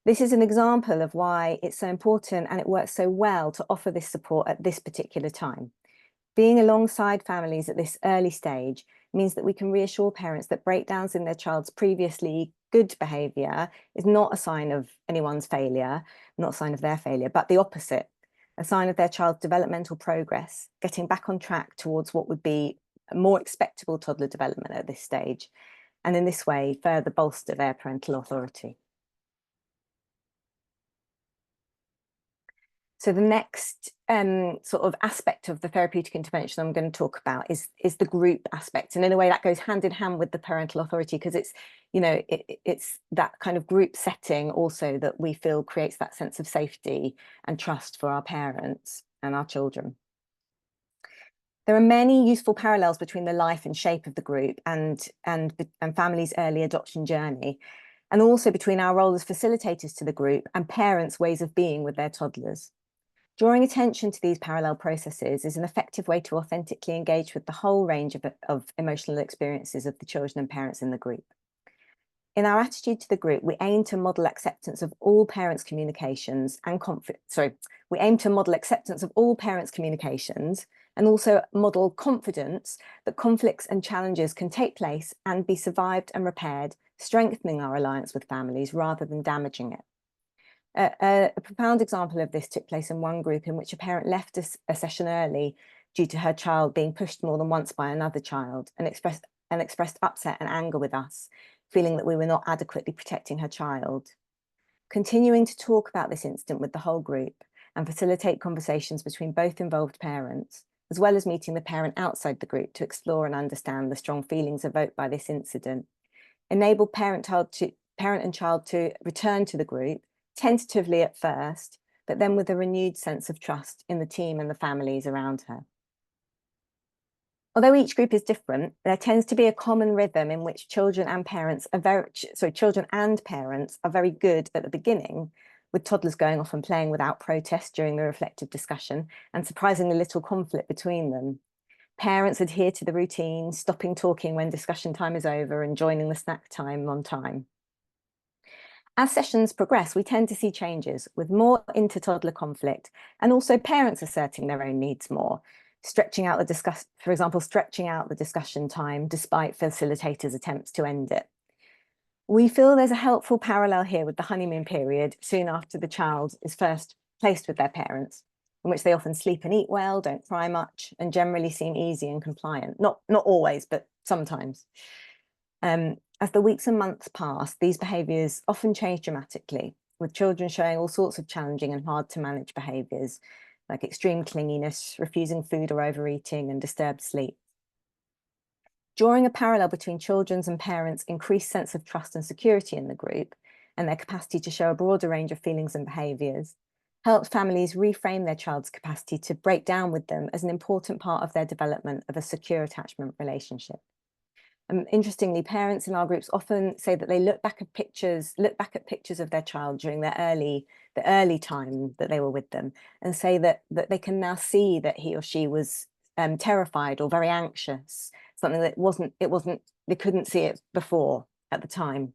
This is an example of why it's so important and it works so well to offer this support at this particular time. Being alongside families at this early stage means that we can reassure parents that breakdowns in their child's previously good behaviour is not a sign of anyone's failure, not a sign of their failure, but the opposite, a sign of their child's developmental progress, getting back on track towards what would be a more expectable toddler development at this stage, and in this way further bolster their parental authority. So the next sort of aspect of the therapeutic intervention I'm going to talk about is the group aspect. And in a way that goes hand in hand with the parental authority, because it's, you know, it's that kind of group setting also that we feel creates that sense of safety and trust for our parents and our children. There are many useful parallels between the life and shape of the group and families' early adoption journey, and also between our role as facilitators to the group and parents' ways of being with their toddlers. Drawing attention to these parallel processes is an effective way to authentically engage with the whole range of emotional experiences of the children and parents in the group. In our attitude to the group, we aim to model acceptance of all parents' communications and also model confidence that conflicts and challenges can take place and be survived and repaired, strengthening our alliance with families rather than damaging it. A profound example of this took place in one group in which a parent left a session early due to her child being pushed more than once by another child and expressed upset and anger with us, feeling that we were not adequately protecting her child. Continuing to talk about this incident with the whole group and facilitate conversations between both involved parents, as well as meeting the parent outside the group to explore and understand the strong feelings evoked by this incident. Enable parent and child to return to the group, tentatively at first, but then with a renewed sense of trust in the team and the families around her. Although each group is different, there tends to be a common rhythm in which children and parents are very good at the beginning, with toddlers going off and playing without protest during the reflective discussion, and surprisingly little conflict between them. Parents adhere to the routine, stopping talking when discussion time is over and joining the snack time on time. As sessions progress, we tend to see changes with more inter-toddler conflict and also parents asserting their own needs more, stretching out the discussion time despite facilitators' attempts to end it. We feel there's a helpful parallel here with the honeymoon period soon after the child is first placed with their parents, in which they often sleep and eat well, don't cry much, and generally seem easy and compliant. Not always, but sometimes. As the weeks and months pass, these behaviours often change dramatically, with children showing all sorts of challenging and hard to manage behaviours, like extreme clinginess, refusing food or overeating, and disturbed sleep. Drawing a parallel between children's and parents' increased sense of trust and security in the group and their capacity to show a broader range of feelings and behaviours helps families reframe their child's capacity to break down with them as an important part of their development of a secure attachment relationship. Interestingly, parents in our groups often say that they look back at pictures of their child during the early time that they were with them, and say that they can now see that he or she was terrified or very anxious, something that they couldn't see it before at the time.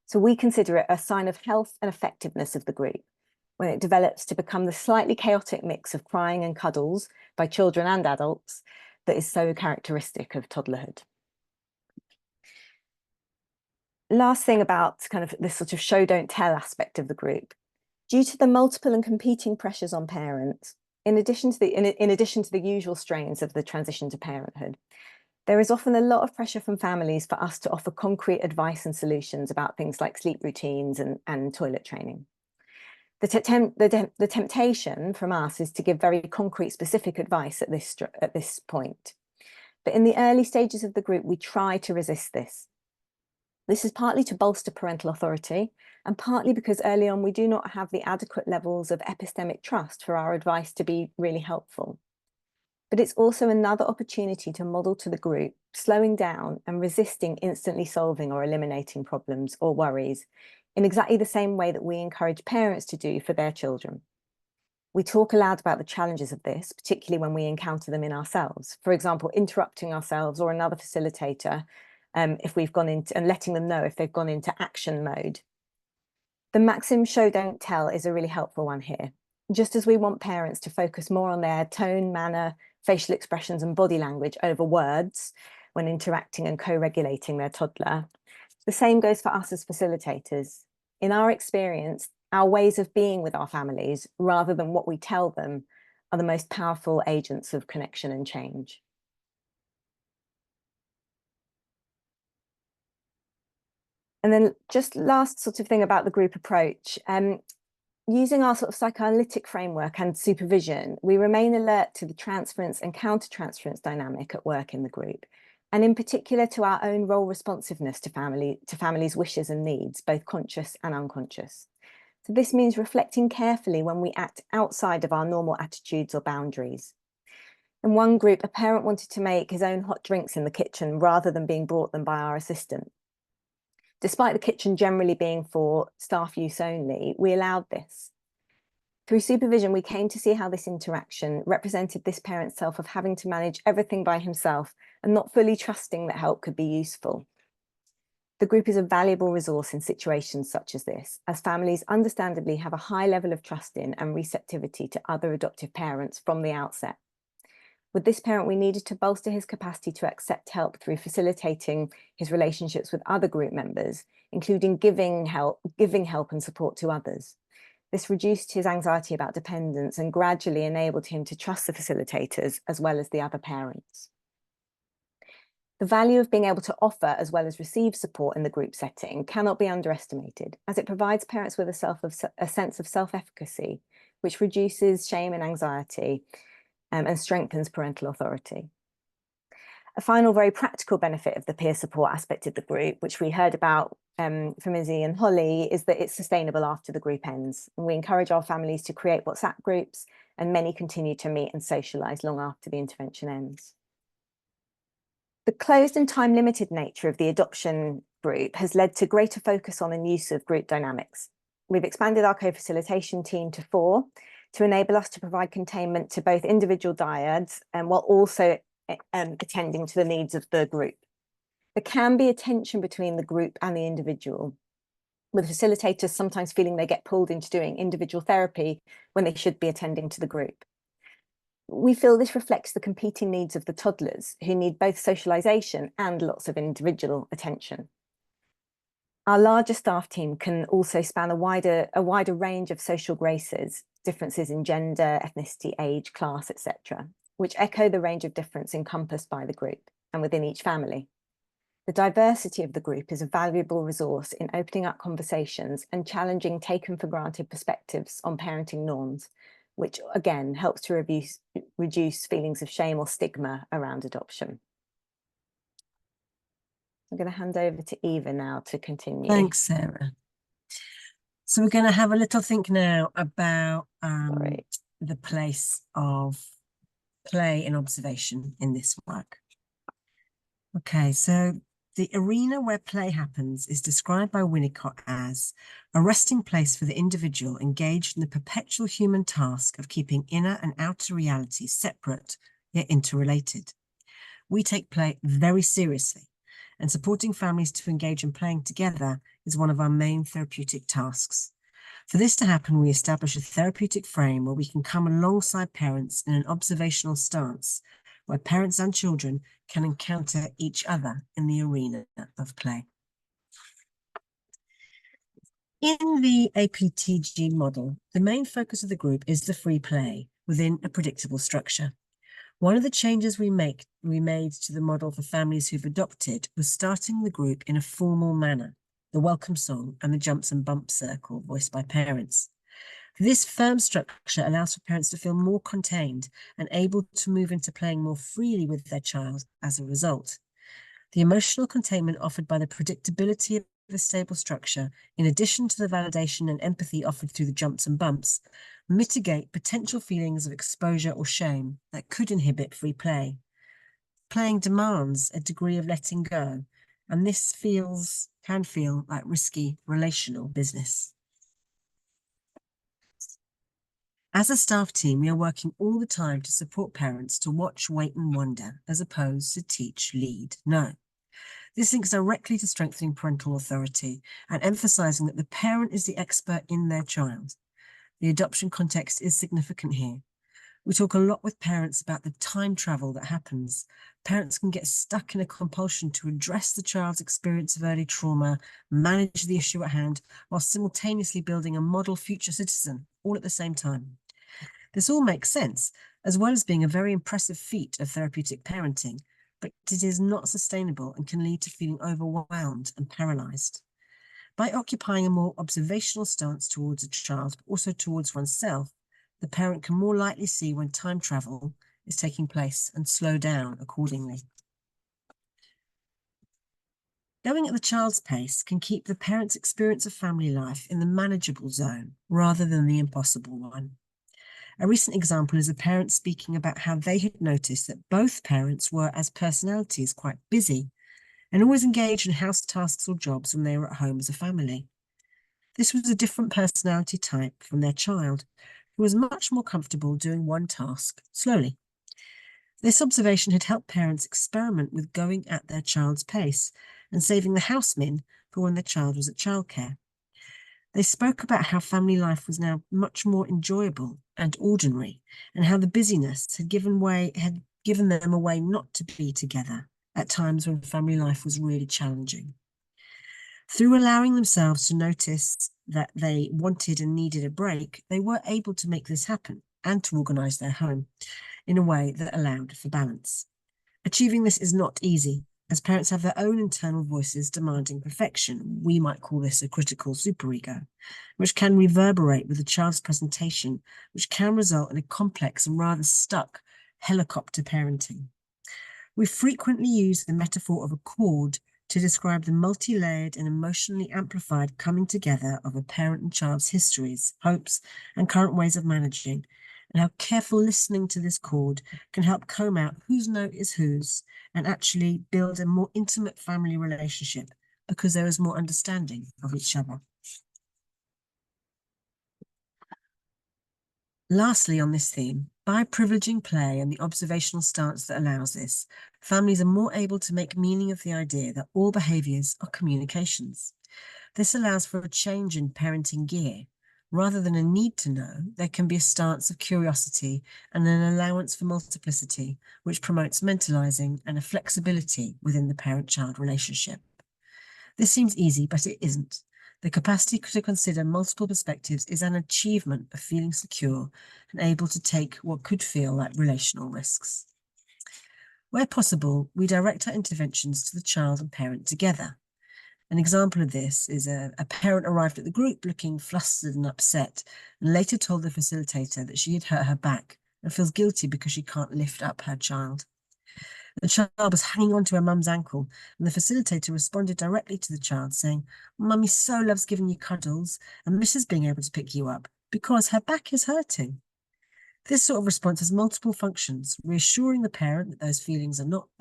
So we consider it a sign of health and effectiveness of the group when it develops to become the slightly chaotic mix of crying and cuddles by children and adults that is so characteristic of toddlerhood. Last thing about kind of this sort of show don't tell aspect of the group, due to the multiple and competing pressures on parents, in addition to the usual strains of the transition to parenthood, there is often a lot of pressure from families for us to offer concrete advice and solutions about things like sleep routines and toilet training. The temptation from us is to give very concrete, specific advice at this point. But in the early stages of the group, we try to resist this. This is partly to bolster parental authority, and partly because early on we do not have the adequate levels of epistemic trust for our advice to be really helpful. But it's also another opportunity to model to the group slowing down and resisting instantly solving or eliminating problems or worries in exactly the same way that we encourage parents to do for their children. We talk aloud about the challenges of this, particularly when we encounter them in ourselves. For example, interrupting ourselves or another facilitator if we've gone into, and letting them know if they've gone into action mode. The maxim show don't tell is a really helpful one here. Just as we want parents to focus more on their tone, manner, facial expressions and body language over words when interacting and co-regulating their toddler, the same goes for us as facilitators. In our experience, our ways of being with our families, rather than what we tell them, are the most powerful agents of connection and change. And then just last sort of thing about the group approach, using our sort of psychoanalytic framework and supervision, we remain alert to the transference and counter-transference dynamic at work in the group, and in particular to our own role responsiveness to families' wishes and needs, both conscious and unconscious. So this means reflecting carefully when we act outside of our normal attitudes or boundaries. In one group, a parent wanted to make his own hot drinks in the kitchen rather than being brought them by our assistant. Despite the kitchen generally being for staff use only, we allowed this. Through supervision, we came to see how this interaction represented this parent's self of having to manage everything by himself and not fully trusting that help could be useful. The group is a valuable resource in situations such as this, as families understandably have a high level of trust in and receptivity to other adoptive parents from the outset. With this parent, we needed to bolster his capacity to accept help through facilitating his relationships with other group members, including giving help and support to others. This reduced his anxiety about dependence and gradually enabled him to trust the facilitators as well as the other parents. The value of being able to offer as well as receive support in the group setting cannot be underestimated, as it provides parents with a sense of self-efficacy, which reduces shame and anxiety and strengthens parental authority. A final very practical benefit of the peer support aspect of the group, which we heard about from Izzy and Holly, is that it's sustainable after the group ends. And we encourage our families to create WhatsApp groups, and many continue to meet and socialise long after the intervention ends. The closed and time-limited nature of the adoption group has led to greater focus on and use of group dynamics. We've expanded our co-facilitation team to 4 to enable us to provide containment to both individual dyads and while also attending to the needs of the group. There can be a tension between the group and the individual, with facilitators sometimes feeling they get pulled into doing individual therapy when they should be attending to the group. We feel this reflects the competing needs of the toddlers, who need both socialisation and lots of individual attention. Our larger staff team can also span a wider range of social graces, differences in gender, ethnicity, age, class, etc., which echo the range of difference encompassed by the group and within each family. The diversity of the group is a valuable resource in opening up conversations and challenging taken for granted perspectives on parenting norms, which again helps to reduce feelings of shame or stigma around adoption. I'm going to hand over to Eva now to continue. Thanks, Sarah. So we're going to have a little think now about the place of play and observation in this work. Okay, so the arena where play happens is described by Winnicott as a resting place for the individual engaged in the perpetual human task of keeping inner and outer realities separate yet interrelated. We take play very seriously, and supporting families to engage in playing together is one of our main therapeutic tasks. For this to happen, we establish a therapeutic frame where we can come alongside parents in an observational stance, where parents and children can encounter each other in the arena of play. In the APTG model, the main focus of the group is the free play within a predictable structure. One of the changes we made to the model for families who've adopted was starting the group in a formal manner, the welcome song and the jumps and bumps circle voiced by parents. This firm structure allows for parents to feel more contained and able to move into playing more freely with their child as a result. The emotional containment offered by the predictability of a stable structure, in addition to the validation and empathy offered through the jumps and bumps, mitigate potential feelings of exposure or shame that could inhibit free play. Playing demands a degree of letting go, and this can feel like risky relational business. As a staff team, we are working all the time to support parents to watch, wait and wonder, as opposed to teach, lead, know. This links directly to strengthening parental authority and emphasising that the parent is the expert in their child. The adoption context is significant here. We talk a lot with parents about the time travel that happens. Parents can get stuck in a compulsion to address the child's experience of early trauma, manage the issue at hand, while simultaneously building a model future citizen, all at the same time. This all makes sense, as well as being a very impressive feat of therapeutic parenting, but it is not sustainable and can lead to feeling overwhelmed and paralysed. By occupying a more observational stance towards a child, but also towards oneself, the parent can more likely see when time travel is taking place and slow down accordingly. Going at the child's pace can keep the parent's experience of family life in the manageable zone rather than the impossible one. A recent example is a parent speaking about how they had noticed that both parents were, as personalities, quite busy and always engaged in house tasks or jobs when they were at home as a family. This was a different personality type from their child, who was much more comfortable doing one task slowly. This observation had helped parents experiment with going at their child's pace and saving the housemen for when their child was at childcare. They spoke about how family life was now much more enjoyable and ordinary, and how the busyness had given them a way not to be together at times when family life was really challenging. Through allowing themselves to notice that they wanted and needed a break, they were able to make this happen and to organise their home in a way that allowed for balance. Achieving this is not easy, as parents have their own internal voices demanding perfection. We might call this a critical superego, which can reverberate with the child's presentation, which can result in a complex and rather stuck helicopter parenting. We frequently use the metaphor of a chord to describe the multi-layered and emotionally amplified coming together of a parent and child's histories, hopes, and current ways of managing, and how careful listening to this chord can help comb out whose note is whose and actually build a more intimate family relationship because there is more understanding of each other. Lastly, on this theme, by privileging play and the observational stance that allows this, families are more able to make meaning of the idea that all behaviours are communications. This allows for a change in parenting gear. Rather than a need to know, there can be a stance of curiosity and an allowance for multiplicity, which promotes mentalising and a flexibility within the parent-child relationship. This seems easy, but it isn't. The capacity to consider multiple perspectives is an achievement of feeling secure and able to take what could feel like relational risks. Where possible, we direct our interventions to the child and parent together. An example of this is a parent arrived at the group looking flustered and upset and later told the facilitator that she had hurt her back and feels guilty because she can't lift up her child. The child was hanging on to her mum's ankle, and the facilitator responded directly to the child, saying, "Mummy so loves giving you cuddles and misses being able to pick you up because her back is hurting." This sort of response has multiple functions, reassuring the parent that these feelings are not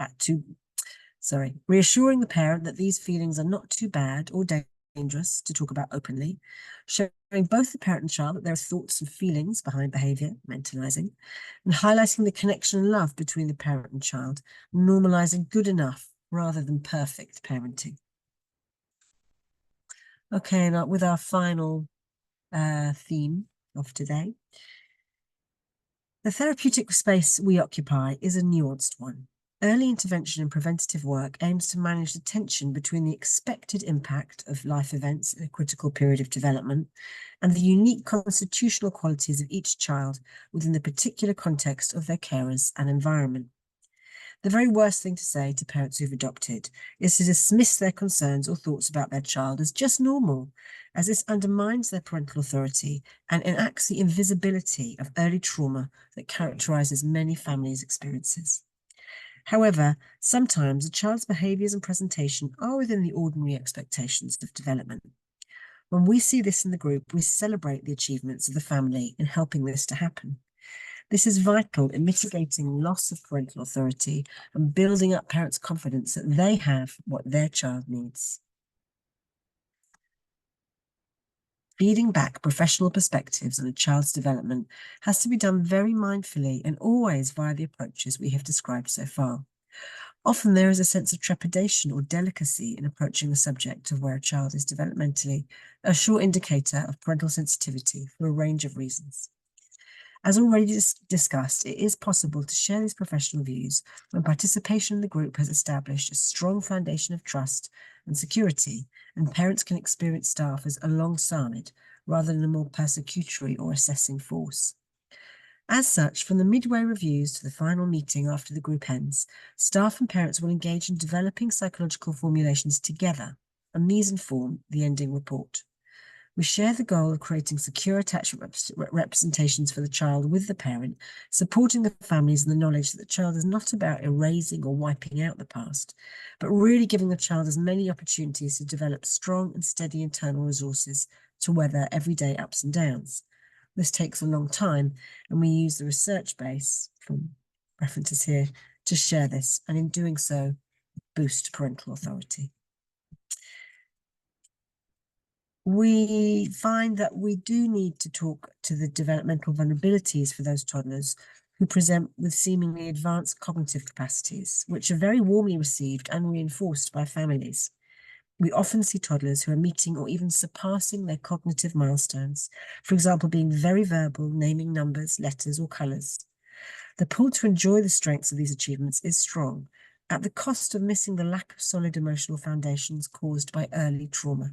too bad or dangerous to talk about openly, showing both the parent and child that there are thoughts and feelings behind behaviour, mentalising, and highlighting the connection and love between the parent and child, normalising good enough rather than perfect parenting. Okay, now with our final theme of today. The therapeutic space we occupy is a nuanced one. Early intervention and preventative work aims to manage the tension between the expected impact of life events in a critical period of development and the unique constitutional qualities of each child within the particular context of their carers and environment. The very worst thing to say to parents who've adopted is to dismiss their concerns or thoughts about their child as just normal, as this undermines their parental authority and enacts the invisibility of early trauma that characterises many families' experiences. However, sometimes a child's behaviours and presentation are within the ordinary expectations of development. When we see this in the group, we celebrate the achievements of the family in helping this to happen. This is vital in mitigating loss of parental authority and building up parents' confidence that they have what their child needs. Feeding back professional perspectives on a child's development has to be done very mindfully and always via the approaches we have described so far. Often there is a sense of trepidation or delicacy in approaching the subject of where a child is developmentally, a sure indicator of parental sensitivity for a range of reasons. As already discussed, it is possible to share these professional views when participation in the group has established a strong foundation of trust and security, and parents can experience staff as alongside rather than a more persecutory or assessing force. As such, from the midway reviews to the final meeting after the group ends, staff and parents will engage in developing psychological formulations together, and these inform the ending report. We share the goal of creating secure attachment representations for the child with the parent, supporting the families in the knowledge that the child is not about erasing or wiping out the past, but really giving the child as many opportunities to develop strong and steady internal resources to weather everyday ups and downs. This takes a long time, and we use the research base from references here to share this, and in doing so, boost parental authority. We find that we do need to talk to the developmental vulnerabilities for those toddlers who present with seemingly advanced cognitive capacities, which are very warmly received and reinforced by families. We often see toddlers who are meeting or even surpassing their cognitive milestones, for example, being very verbal, naming numbers, letters, or colours. The pull to enjoy the strengths of these achievements is strong, at the cost of missing the lack of solid emotional foundations caused by early trauma.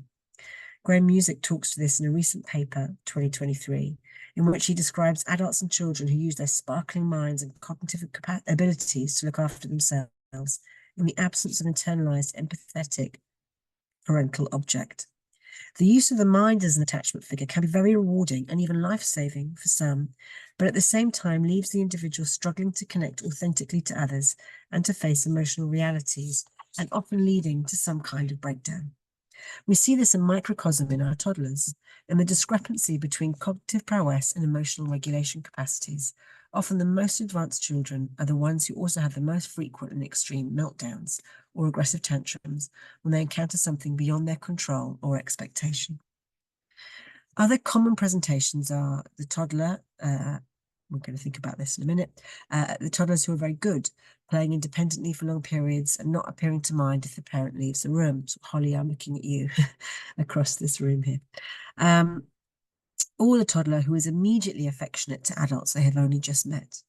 Graham Music talks to this in a recent paper, 2023, in which he describes adults and children who use their sparkling minds and cognitive abilities to look after themselves in the absence of internalized empathetic parental object. The use of the mind as an attachment figure can be very rewarding and even life-saving for some, but at the same time leaves the individual struggling to connect authentically to others and to face emotional realities, and often leading to some kind of breakdown. We see this in microcosm in our toddlers, in the discrepancy between cognitive prowess and emotional regulation capacities. Often the most advanced children are the ones who also have the most frequent and extreme meltdowns or aggressive tantrums when they encounter something beyond their control or expectation. Other common presentations are the toddler, we're going to think about this in a minute, the toddlers who are very good, playing independently for long periods and not appearing to mind if the parent leaves the room. So Holly, I'm looking at you across this room here. Or the toddler who is immediately affectionate to adults they have only just met.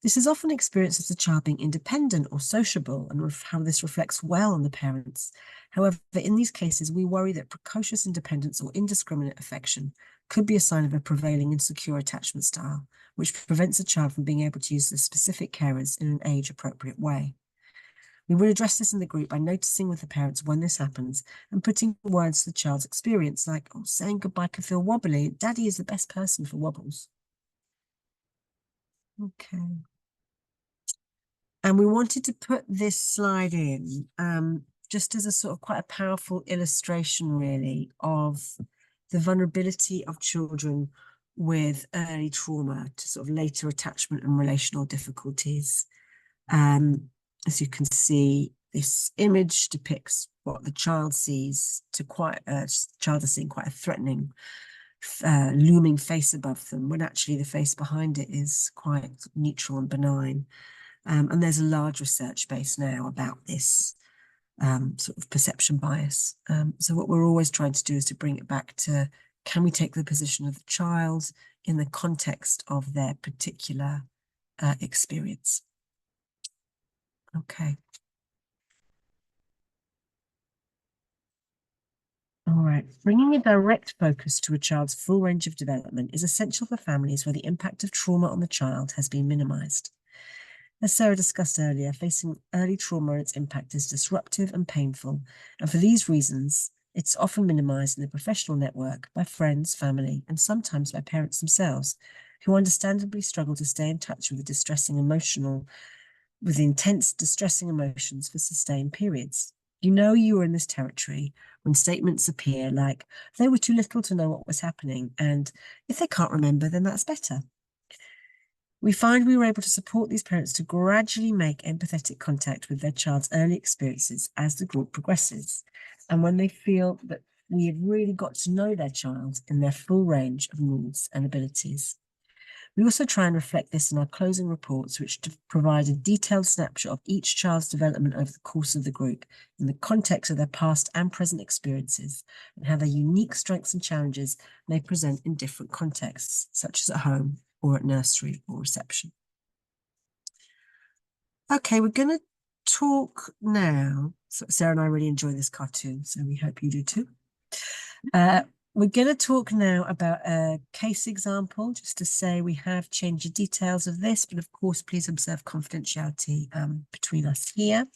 This is often experienced as the child being independent or sociable, and how this reflects well on the parents. However, in these cases, we worry that precocious independence or indiscriminate affection could be a sign of a prevailing insecure attachment style, which prevents a child from being able to use the specific carers in an age-appropriate way. We will address this in the group by noticing with the parents when this happens and putting words to the child's experience, like, oh, saying goodbye can feel wobbly. Daddy is the best person for wobbles. Okay. And we wanted to put this slide in just as a sort of quite a powerful illustration, really, of the vulnerability of children with early trauma to sort of later attachment and relational difficulties. As you can see, this image depicts what the child sees to quite, child is seeing quite a threatening, looming face above them, when actually the face behind it is quite neutral and benign. And there's a large research base now about this sort of perception bias. So what we're always trying to do is to bring it back to, can we take the position of the child in the context of their particular experience? Okay. All right. Bringing a direct focus to a child's full range of development is essential for families where the impact of trauma on the child has been minimized. As Sarah discussed earlier, facing early trauma and its impact is disruptive and painful, and for these reasons, it's often minimized in the professional network by friends, family, and sometimes by parents themselves, who understandably struggle to stay in touch with with intense, distressing emotions for sustained periods. You know you are in this territory when statements appear like, they were too little to know what was happening, and if they can't remember, then that's better. We find we were able to support these parents to gradually make empathetic contact with their child's early experiences as the group progresses, and when they feel that we have really got to know their child in their full range of needs and abilities. We also try and reflect this in our closing reports, which provide a detailed snapshot of each child's development over the course of the group in the context of their past and present experiences, and how their unique strengths and challenges may present in different contexts, such as at home or at nursery or reception. Okay, we're going to talk now. So Sarah and I really enjoy this cartoon, so we hope you do too. We're going to talk now about a case example, just to say we have changed the details of this, but of course, please observe confidentiality between us here.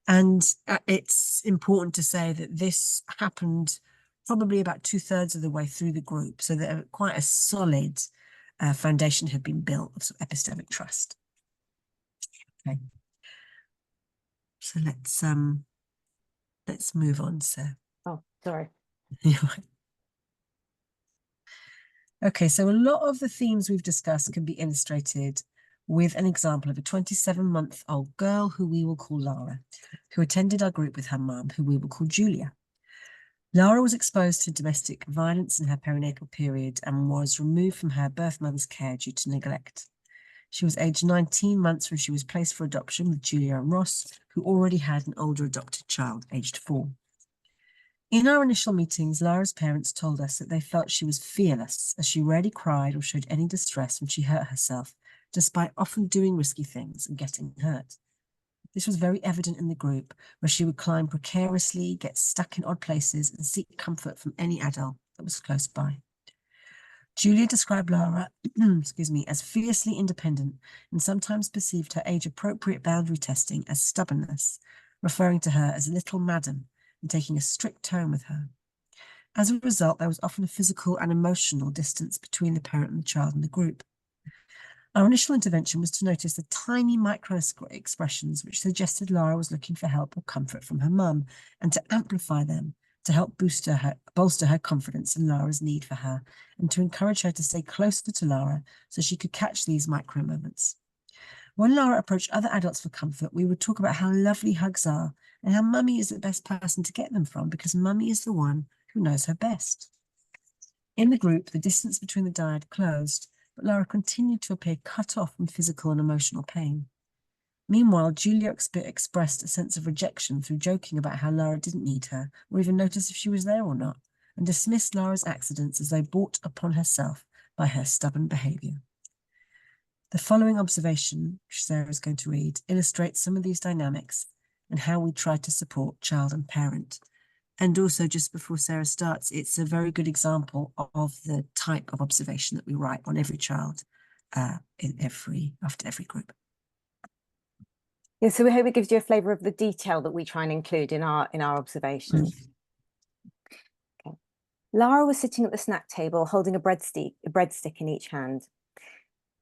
And it's important to say that this happened probably about 2/3 of the way through the group, so that quite a solid foundation had been built of sort of epistemic trust. Okay. So let's move on, Sarah. Oh, sorry. Okay, so a lot of the themes we've discussed can be illustrated with an example of a 27-month-old girl who we will call Lara, who attended our group with her mum, who we will call Julia. Lara was exposed to domestic violence in her perinatal period and was removed from her birth mother's care due to neglect. She was aged 19 months when she was placed for adoption with Julia and Ross, who already had an older adopted child, aged 4. In our initial meetings, Lara's parents told us that they felt she was fearless, as she rarely cried or showed any distress when she hurt herself, despite often doing risky things and getting hurt. This was very evident in the group, where she would climb precariously, get stuck in odd places, and seek comfort from any adult that was close by. Julia described Lara, excuse me, as fiercely independent and sometimes perceived her age-appropriate boundary testing as stubbornness, referring to her as little madam and taking a strict tone with her. As a result, there was often a physical and emotional distance between the parent and the child in the group. Our initial intervention was to notice the tiny micro-expressions which suggested Lara was looking for help or comfort from her mum, and to amplify them to help bolster her confidence in Lara's need for her, and to encourage her to stay closer to Lara so she could catch these micro moments. When Lara approached other adults for comfort, we would talk about how lovely hugs are and how mummy is the best person to get them from because mummy is the one who knows her best. In the group, the distance between the dyad closed, but Lara continued to appear cut off from physical and emotional pain. Meanwhile, Julia expressed a sense of rejection through joking about how Lara didn't need her, or even notice if she was there or not, and dismissed Lara's accidents as though brought upon herself by her stubborn behaviour. The following observation, which Sarah is going to read, illustrates some of these dynamics and how we try to support child and parent. And also, just before Sarah starts, it's a very good example of the type of observation that we write on every child after every group. Yeah, so we hope it gives you a flavour of the detail that we try and include in our observations. Okay. Lara was sitting at the snack table holding a breadstick in each hand.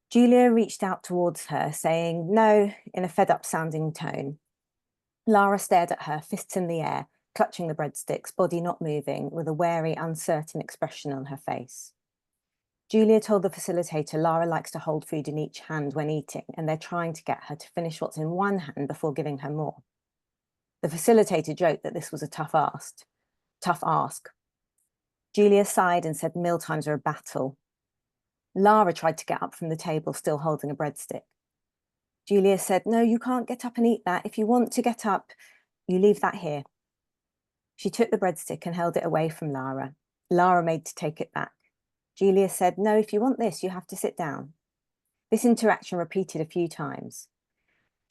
Julia reached out towards her, saying no in a fed-up sounding tone. Lara stared at her, fists in the air, clutching the breadsticks, body not moving, with a wary, uncertain expression on her face. Julia told the facilitator Lara likes to hold food in each hand when eating, and they're trying to get her to finish what's in one hand before giving her more. The facilitator joked that this was a tough ask. Julia sighed and said mealtimes are a battle. Lara tried to get up from the table, still holding a breadstick. Julia said, no, you can't get up and eat that. If you want to get up, you leave that here. She took the breadstick and held it away from Lara. Lara made to take it back. Julia said, no, if you want this, you have to sit down. This interaction repeated a few times.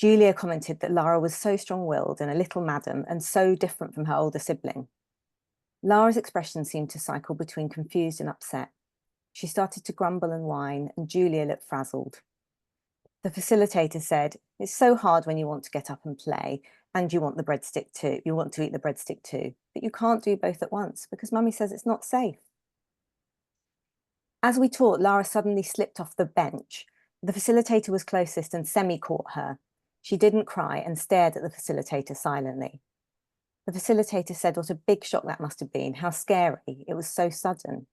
Julia commented that Lara was so strong-willed and a little madam and so different from her older sibling. Lara's expression seemed to cycle between confused and upset. She started to grumble and whine, and Julia looked frazzled. The facilitator said, it's so hard when you want to get up and play, and you want the breadstick too. You want to eat the breadstick too, but you can't do both at once because Mummy says it's not safe. As we taught, Lara suddenly slipped off the bench. The facilitator was closest and semi-caught her. She didn't cry and stared at the facilitator silently. The facilitator said what a big shock that must have been, how scary, it was so sudden.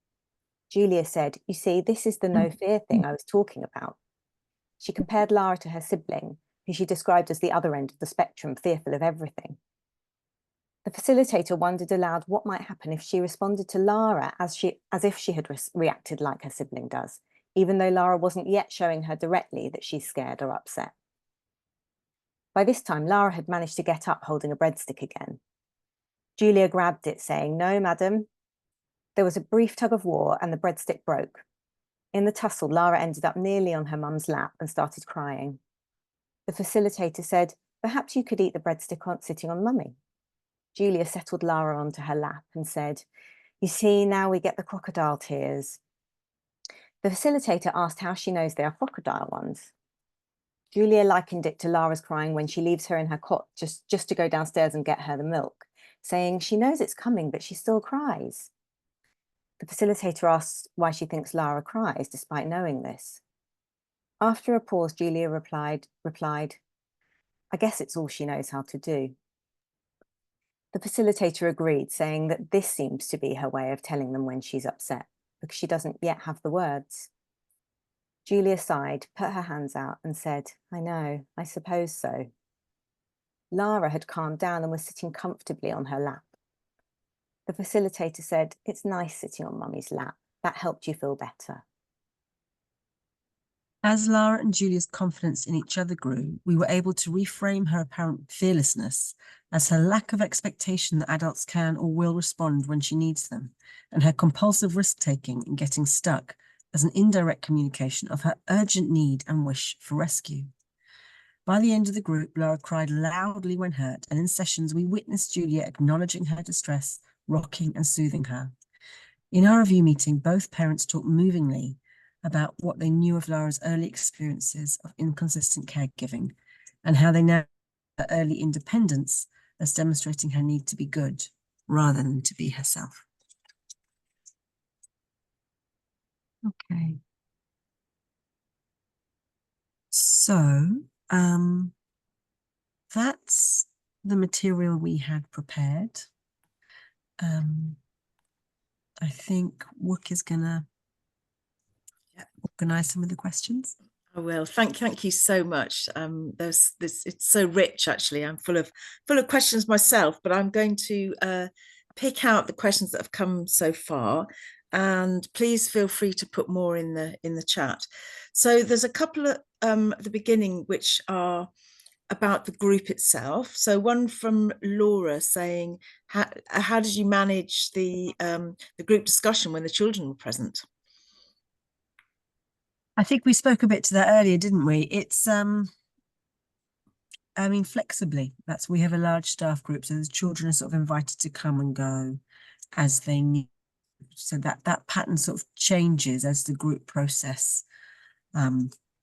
Julia said, you see, this is the no fear thing I was talking about. She compared Lara to her sibling, who she described as the other end of the spectrum, fearful of everything. The facilitator wondered aloud what might happen if she responded to Lara as if she had reacted like her sibling does, even though Lara wasn't yet showing her directly that she's scared or upset. By this time, Lara had managed to get up holding a breadstick again. Julia grabbed it, saying, no, madam. There was a brief tug of war and the breadstick broke. In the tussle, Lara ended up nearly on her mum's lap and started crying. The facilitator said, perhaps you could eat the breadstick sitting on Mummy. Julia settled Lara onto her lap and said, you see, now we get the crocodile tears. The facilitator asked how she knows they are crocodile ones. Julia likened it to Lara's crying when she leaves her in her cot just to go downstairs and get her the milk, saying she knows it's coming, but she still cries. The facilitator asks why she thinks Lara cries despite knowing this. After a pause, Julia replied, I guess it's all she knows how to do. The facilitator agreed, saying that this seems to be her way of telling them when she's upset, because she doesn't yet have the words. Julia sighed, put her hands out and said, I know, I suppose so. Lara had calmed down and was sitting comfortably on her lap. The facilitator said, it's nice sitting on Mummy's lap. That helped you feel better. As Lara and Julia's confidence in each other grew, we were able to reframe her apparent fearlessness as her lack of expectation that adults can or will respond when she needs them, and her compulsive risk-taking and getting stuck as an indirect communication of her urgent need and wish for rescue. By the end of the group, Lara cried loudly when hurt, and in sessions we witnessed Julia acknowledging her distress, rocking and soothing her. In our review meeting, both parents talked movingly about what they knew of Lara's early experiences of inconsistent caregiving and how they now her early independence as demonstrating her need to be good rather than to be herself. Okay. So that's the material we had prepared. I think Wook is gonna organize some of the questions. I will. Thank you so much. There's this. It's so rich. Actually, I'm full of questions myself. But I'm going to pick out the questions that have come so far, and please feel free to put more in the chat. So there's a couple at the beginning which are about the group itself. So one from Laura saying, "How did you manage the group discussion when the children were present?" I think we spoke a bit to that earlier, didn't we? It's I mean, flexibly. We have a large staff group, so the children are sort of invited to come and go as they need. So that pattern sort of changes as the group process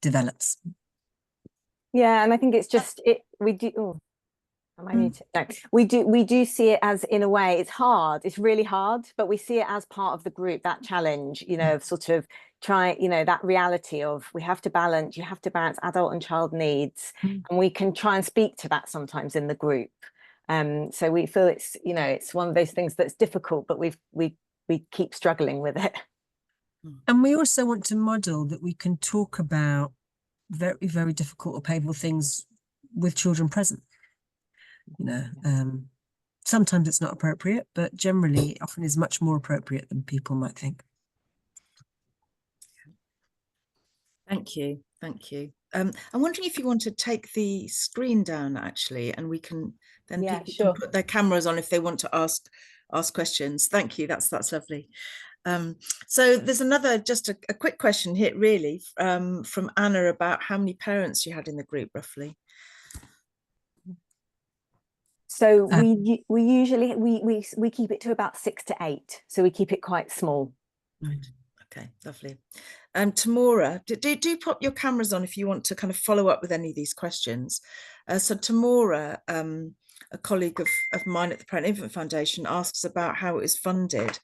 develops. Yeah, and I think it's just we do. Oh, am I muted? No, we do see it as, in a way, it's hard. It's really hard, but we see it as part of the group. That challenge, of sort of that reality of we have to balance. You have to balance adult and child needs, and we can try and speak to that sometimes in the group. So we feel it's one of those things that's difficult, but we keep struggling with it. And we also want to model that we can talk about very, very difficult or painful things with children present. Sometimes it's not appropriate, but generally it often is much more appropriate than people might think. Thank you. I'm wondering if you want to take the screen down, actually, and we can then people can put their cameras on if they want to ask questions. Thank you. That's lovely. So there's just a quick question here, really, from Anna about how many parents you had in the group, roughly. So we usually we keep it to about 6 to 8. So we keep it quite small. Right. Okay, lovely. Tamora, do pop your cameras on if you want to kind of follow up with any of these questions. So Tamora, a colleague of mine at the Parent Infant Foundation, asks about how it is funded.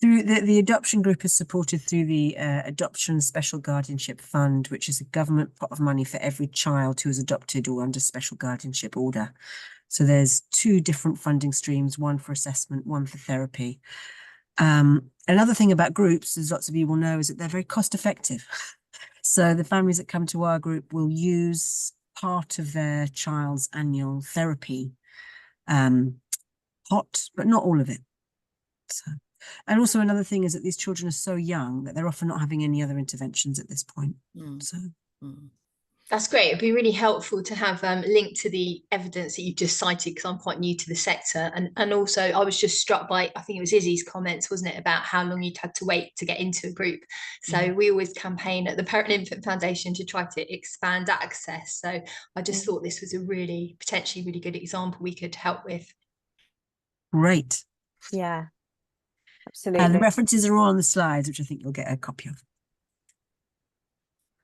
Through the adoption group is supported through the Adoption Special Guardianship Fund, which is a government pot of money for every child who is adopted or under special guardianship order. So there's 2 different funding streams, one for assessment, one for therapy. Another thing about groups, as lots of you will know, is that they're very cost effective. So the families that come to our group will use part of their child's annual therapy pot, but not all of it. So. And also another thing is that these children are so young that they're often not having any other interventions at this point. That's great. It'd be really helpful to have a link to the evidence that you've just cited, because I'm quite new to the sector. And also I was just struck by, I think it was Izzy's comments, wasn't it, about how long you'd had to wait to get into a group. So we always campaign at the Parent Infant Foundation to try to expand access. So I just thought this was a potentially really good example we could help with. Great. Yeah. Absolutely. And the references are all on the slides, which I think you'll get a copy of.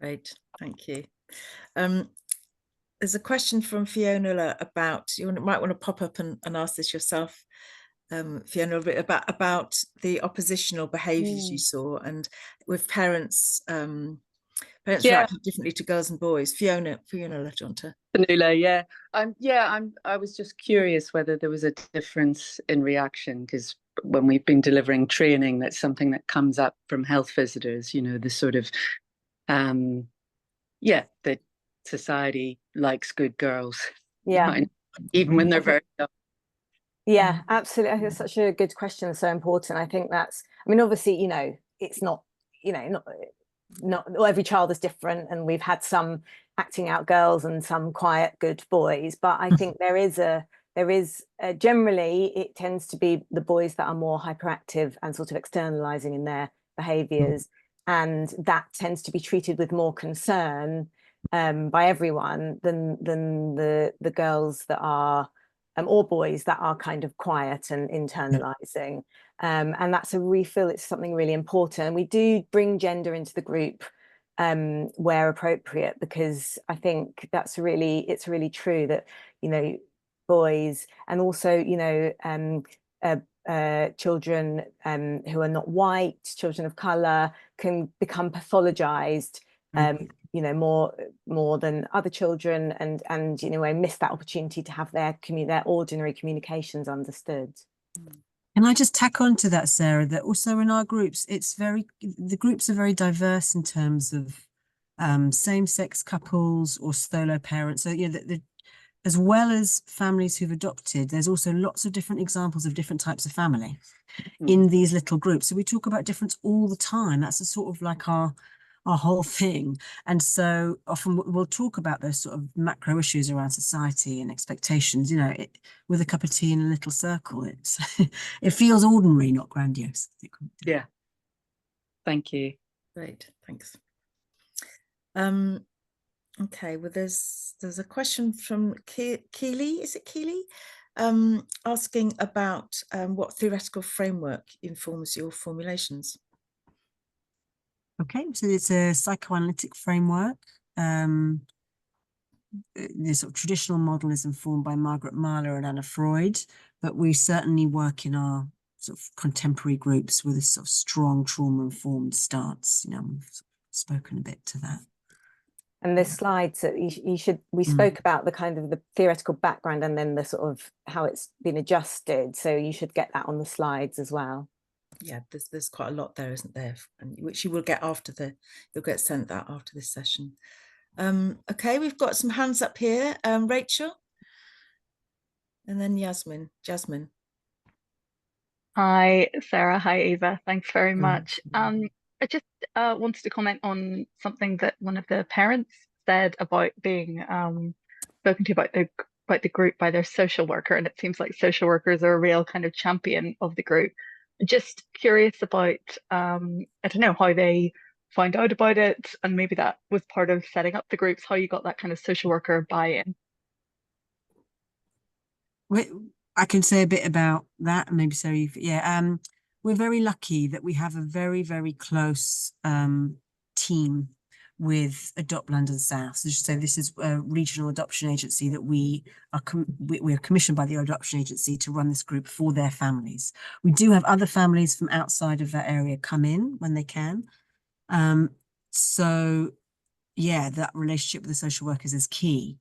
Great, thank you. There's a question from Fiona about, you might want to pop up and ask this yourself, Fiona, a bit about the oppositional behaviours you saw, and with parents reacting differently to girls and boys. Fiona left on to. Fanula, I was just curious whether there was a difference in reaction, because when we've been delivering training, that's something that comes up from health visitors, the sort of that society likes good girls, even when they're very young. Yeah, absolutely. I think it's such a good question, so important. I think obviously, it's not every child is different, and we've had some acting out girls and some quiet good boys, but I think there is generally it tends to be the boys that are more hyperactive and sort of externalizing in their behaviors, and that tends to be treated with more concern by everyone than the girls that are or boys that are kind of quiet and internalizing. And that's we feel it's something really important. And we do bring gender into the group where appropriate, because I think it's really true that, you know, boys and also, you know, children who are not white, children of color, can become pathologized, you know, more than other children, and you know, I miss that opportunity to have their ordinary communications understood. Can I just tack on to that, Sarah, that also in our groups, the groups are very diverse in terms of same-sex couples or solo parents. So, you know, as well as families who've adopted, there's also lots of different examples of different types of family in these little groups. So we talk about difference all the time. That's a sort of like our whole thing. And so often we'll talk about those sort of macro issues around society and expectations, you know, with a cup of tea in a little circle. It feels ordinary, not grandiose. Yeah. Thank you. Great, thanks. Okay, well, there's a question from Keely, is it Keely? Asking about what theoretical framework informs your formulations. Okay, so it's a psychoanalytic framework. The sort of traditional model is informed by Margaret Mahler and Anna Freud, but we certainly work in our sort of contemporary groups with a sort of strong trauma-informed stance. You know, we've spoken a bit to that. And the slides that we spoke about the kind of the theoretical background and then the sort of how it's been adjusted. So you should get that on the slides as well. Yeah, there's quite a lot there, isn't there? And which you will get you'll get sent that after this session. Okay, we've got some hands up here. Rachel, and then Jasmine. Hi, Sarah. Hi, Eva. Thanks very much. I just wanted to comment on something that one of the parents said about being spoken to about the group by their social worker, and it seems like social workers are a real kind of champion of the group. Just curious about I don't know how they found out about it, and maybe that was part of setting up the groups, how you got that kind of social worker buy-in. I can say a bit about that, and maybe Sarah, we're very lucky that we have a very, very close team with Adopt London South. So just say this is a regional adoption agency that we are commissioned by the adoption agency to run this group for their families. We do have other families from outside of that area come in when they can. So yeah, that relationship with the social workers is key,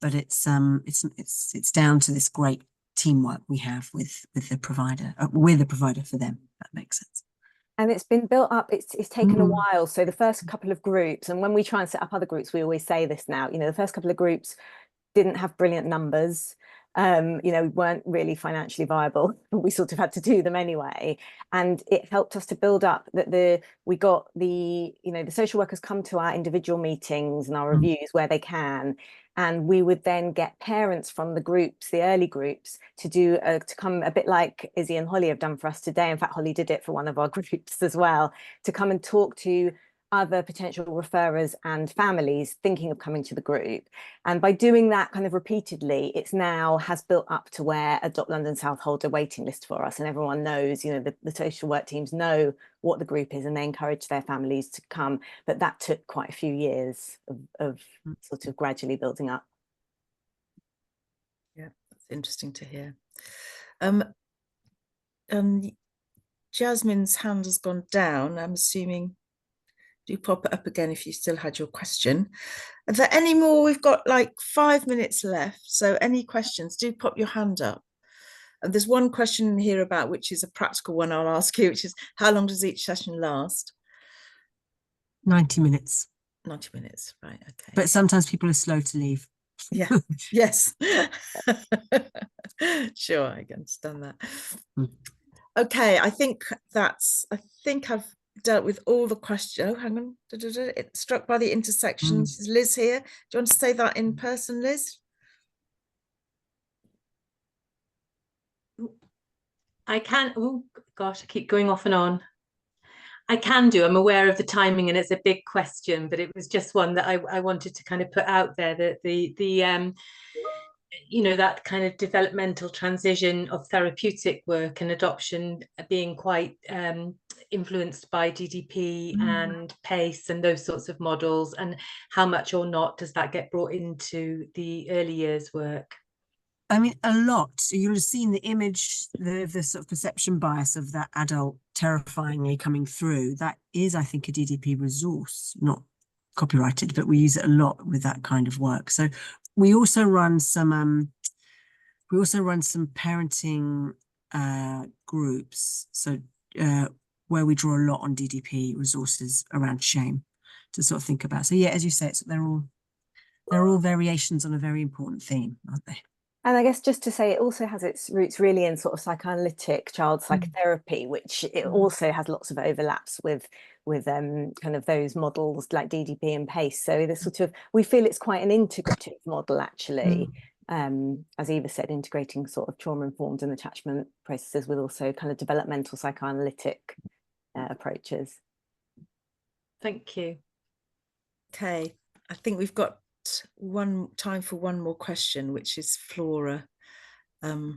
but it's down to this great teamwork we have with the provider. We're the provider for them. That makes sense. And it's been built up. It's taken a while. So the first couple of groups, and when we try and set up other groups, we always say this now. You know, the first couple of groups didn't have brilliant numbers. You know, we weren't really financially viable. We sort of had to do them anyway, and it helped us to build up that we got the social workers come to our individual meetings and our reviews where they can, and we would then get parents from the groups, the early groups, to come, a bit like Izzy and Holly have done for us today. In fact, Holly did it for one of our groups as well, to come and talk to other potential referrers and families thinking of coming to the group. And by doing that kind of repeatedly, it's now has built up to where Adopt London South hold a waiting list for us, and everyone knows, you know, the social work teams know what the group is, and they encourage their families to come. But that took quite a few years of sort of gradually building up. Yeah, that's interesting to hear. Jasmine's hand has gone down. I'm assuming. Do pop it up again if you still had your question. Are there any more? We've got like 5 minutes left. So any questions, do pop your hand up. And there's one question here about, which is a practical one I'll ask you, which is how long does each session last? 90 minutes. 90 minutes, right, okay. But sometimes people are slow to leave. Yeah, yes. Sure, I can understand that. Okay, I think I've dealt with all the questions. Oh, hang on. It's struck by the intersections. Is Liz here? Do you want to say that in person, Liz? I can. Oh gosh, I keep going off and on. I can do. I'm aware of the timing, and it's a big question, but it was just one that I wanted to kind of put out there. That you know, that kind of developmental transition of therapeutic work and adoption being quite influenced by DDP and PACE and those sorts of models, and how much or not does that get brought into the early years work? I mean, a lot. You'll have seen the image, the sort of perception bias of that adult terrifyingly coming through. That is, I think, a DDP resource, not copyrighted, but we use it a lot with that kind of work. So we also run some parenting groups. So where we draw a lot on DDP resources around shame to sort of think about. So yeah, as you say, they're all variations on a very important theme, aren't they? And I guess just to say, it also has its roots really in sort of psychoanalytic child psychotherapy, which it also has lots of overlaps with kind of those models like DDP and PACE. So the sort of, we feel it's quite an integrative model actually, as Eva said, integrating sort of trauma-informed and attachment processes with also kind of developmental psychoanalytic approaches. Thank you. Okay, I think we've got time for one more question, which is Flora. If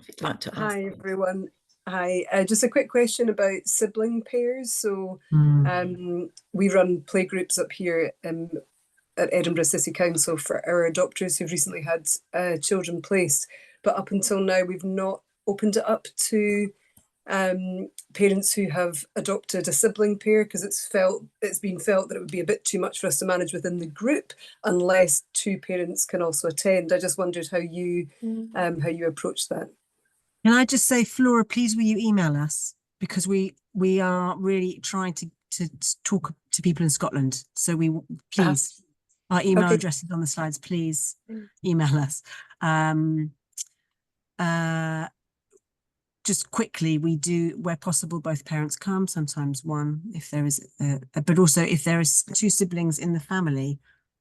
you'd like to ask. Hi everyone. Hi, just a quick question about sibling pairs. So we run playgroups up here at Edinburgh City Council for our adopters who've recently had children placed, but up until now we've not opened it up to parents who have adopted a sibling pair, because it's been felt that it would be a bit too much for us to manage within the group unless two parents can also attend. I just wondered how you approach that. Can I just say, Flora, please will you email us, because we are really trying to talk to people in Scotland. So please, our email address is on the slides. Please email us. Just quickly, we do, where possible, both parents come, sometimes one, if there is, but also if there is two siblings in the family,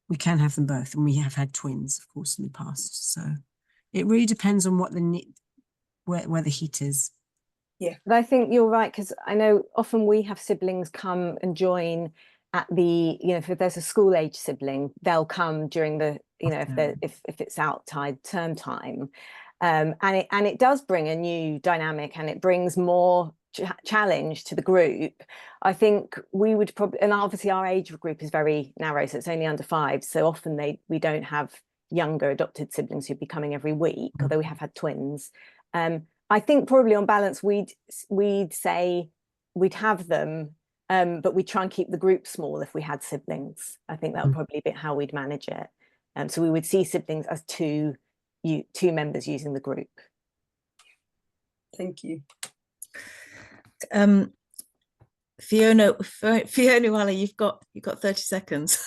we can have them both. And we have had twins, of course, in the past. So it really depends on what where the heat is. Yeah, but I think you're right, because I know often we have siblings come and join at the, if there's a school age sibling, they'll come during the, if it's outside term time. And it does bring a new dynamic, and it brings more challenge to the group. I think we would probably, and obviously our age group is very narrow, so it's only under 5. So often we don't have younger adopted siblings who'd be coming every week, although we have had twins. I think probably on balance, we'd say we'd have them, but we'd try and keep the group small if we had siblings. I think that would probably be how we'd manage it. So we would see siblings as two members using the group. Thank you. Fiona Wally, you've got 30 seconds.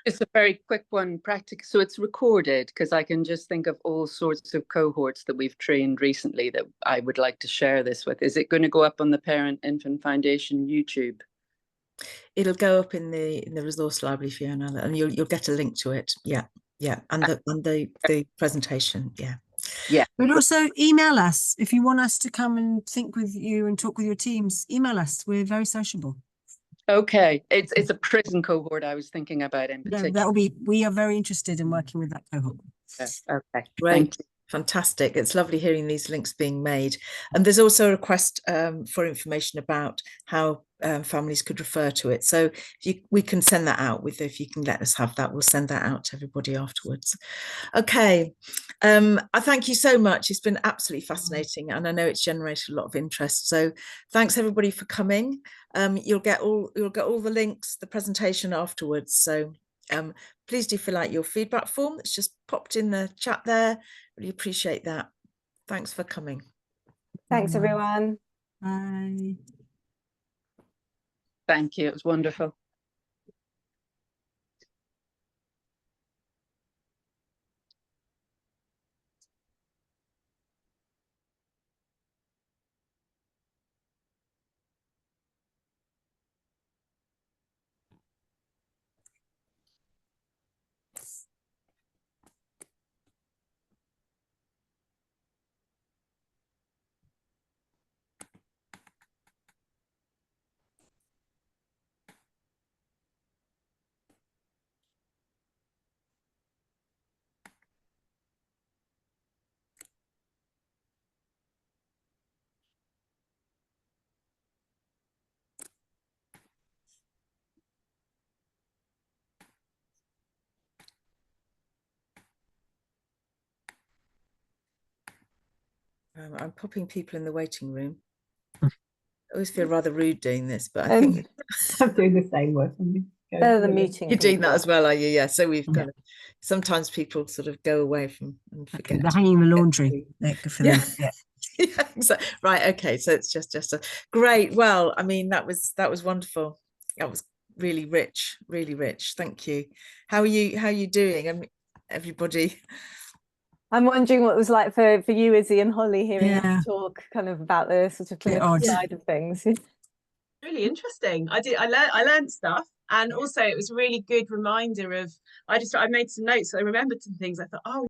It's a very quick one, practical. So it's recorded, because I can just think of all sorts of cohorts that we've trained recently that I would like to share this with. Is it going to go up on the Parent Infant Foundation YouTube? It'll go up in the resource library, Fiona, and you'll get a link to it. Yeah, and the presentation. Yeah. But also email us if you want us to come and think with you and talk with your teams. Email us. We're very sociable. Okay, it's a prison cohort I was thinking about in particular. We are very interested in working with that cohort. Okay, Great. thank you. Fantastic. It's lovely hearing these links being made. And there's also a request for information about how families could refer to it. So we can send that out if you can let us have that, we'll send that out to everybody afterwards. Okay. I thank you so much. It's been absolutely fascinating, and I know it's generated a lot of interest. So thanks everybody for coming. You'll get all the links, the presentation afterwards. So please do fill out your feedback form that's just popped in the chat there. Really appreciate that. Thanks for coming. Thanks, everyone. Bye. Thank you. It was wonderful. I'm popping people in the waiting room. I always feel rather rude doing this, but I think I'm doing the same work. Better than muting you're doing that people. as well, are you? Yeah. So we've Yeah. got sometimes people sort of go away from and forget. They're hanging the laundry. For Yeah. them. Yeah. Yeah, exactly. Right. Okay. So it's just a great. Well, I mean, that was wonderful. That was really rich, really rich. Thank you. How are you doing? I mean, everybody. I'm wondering what it was like for you, Izzy and Holly, hearing Yeah. us talk kind of about the sort of clinical odd. side of things. Really interesting. I learned stuff, and also it was a really good reminder of I made some notes, so I remembered some things. I thought, oh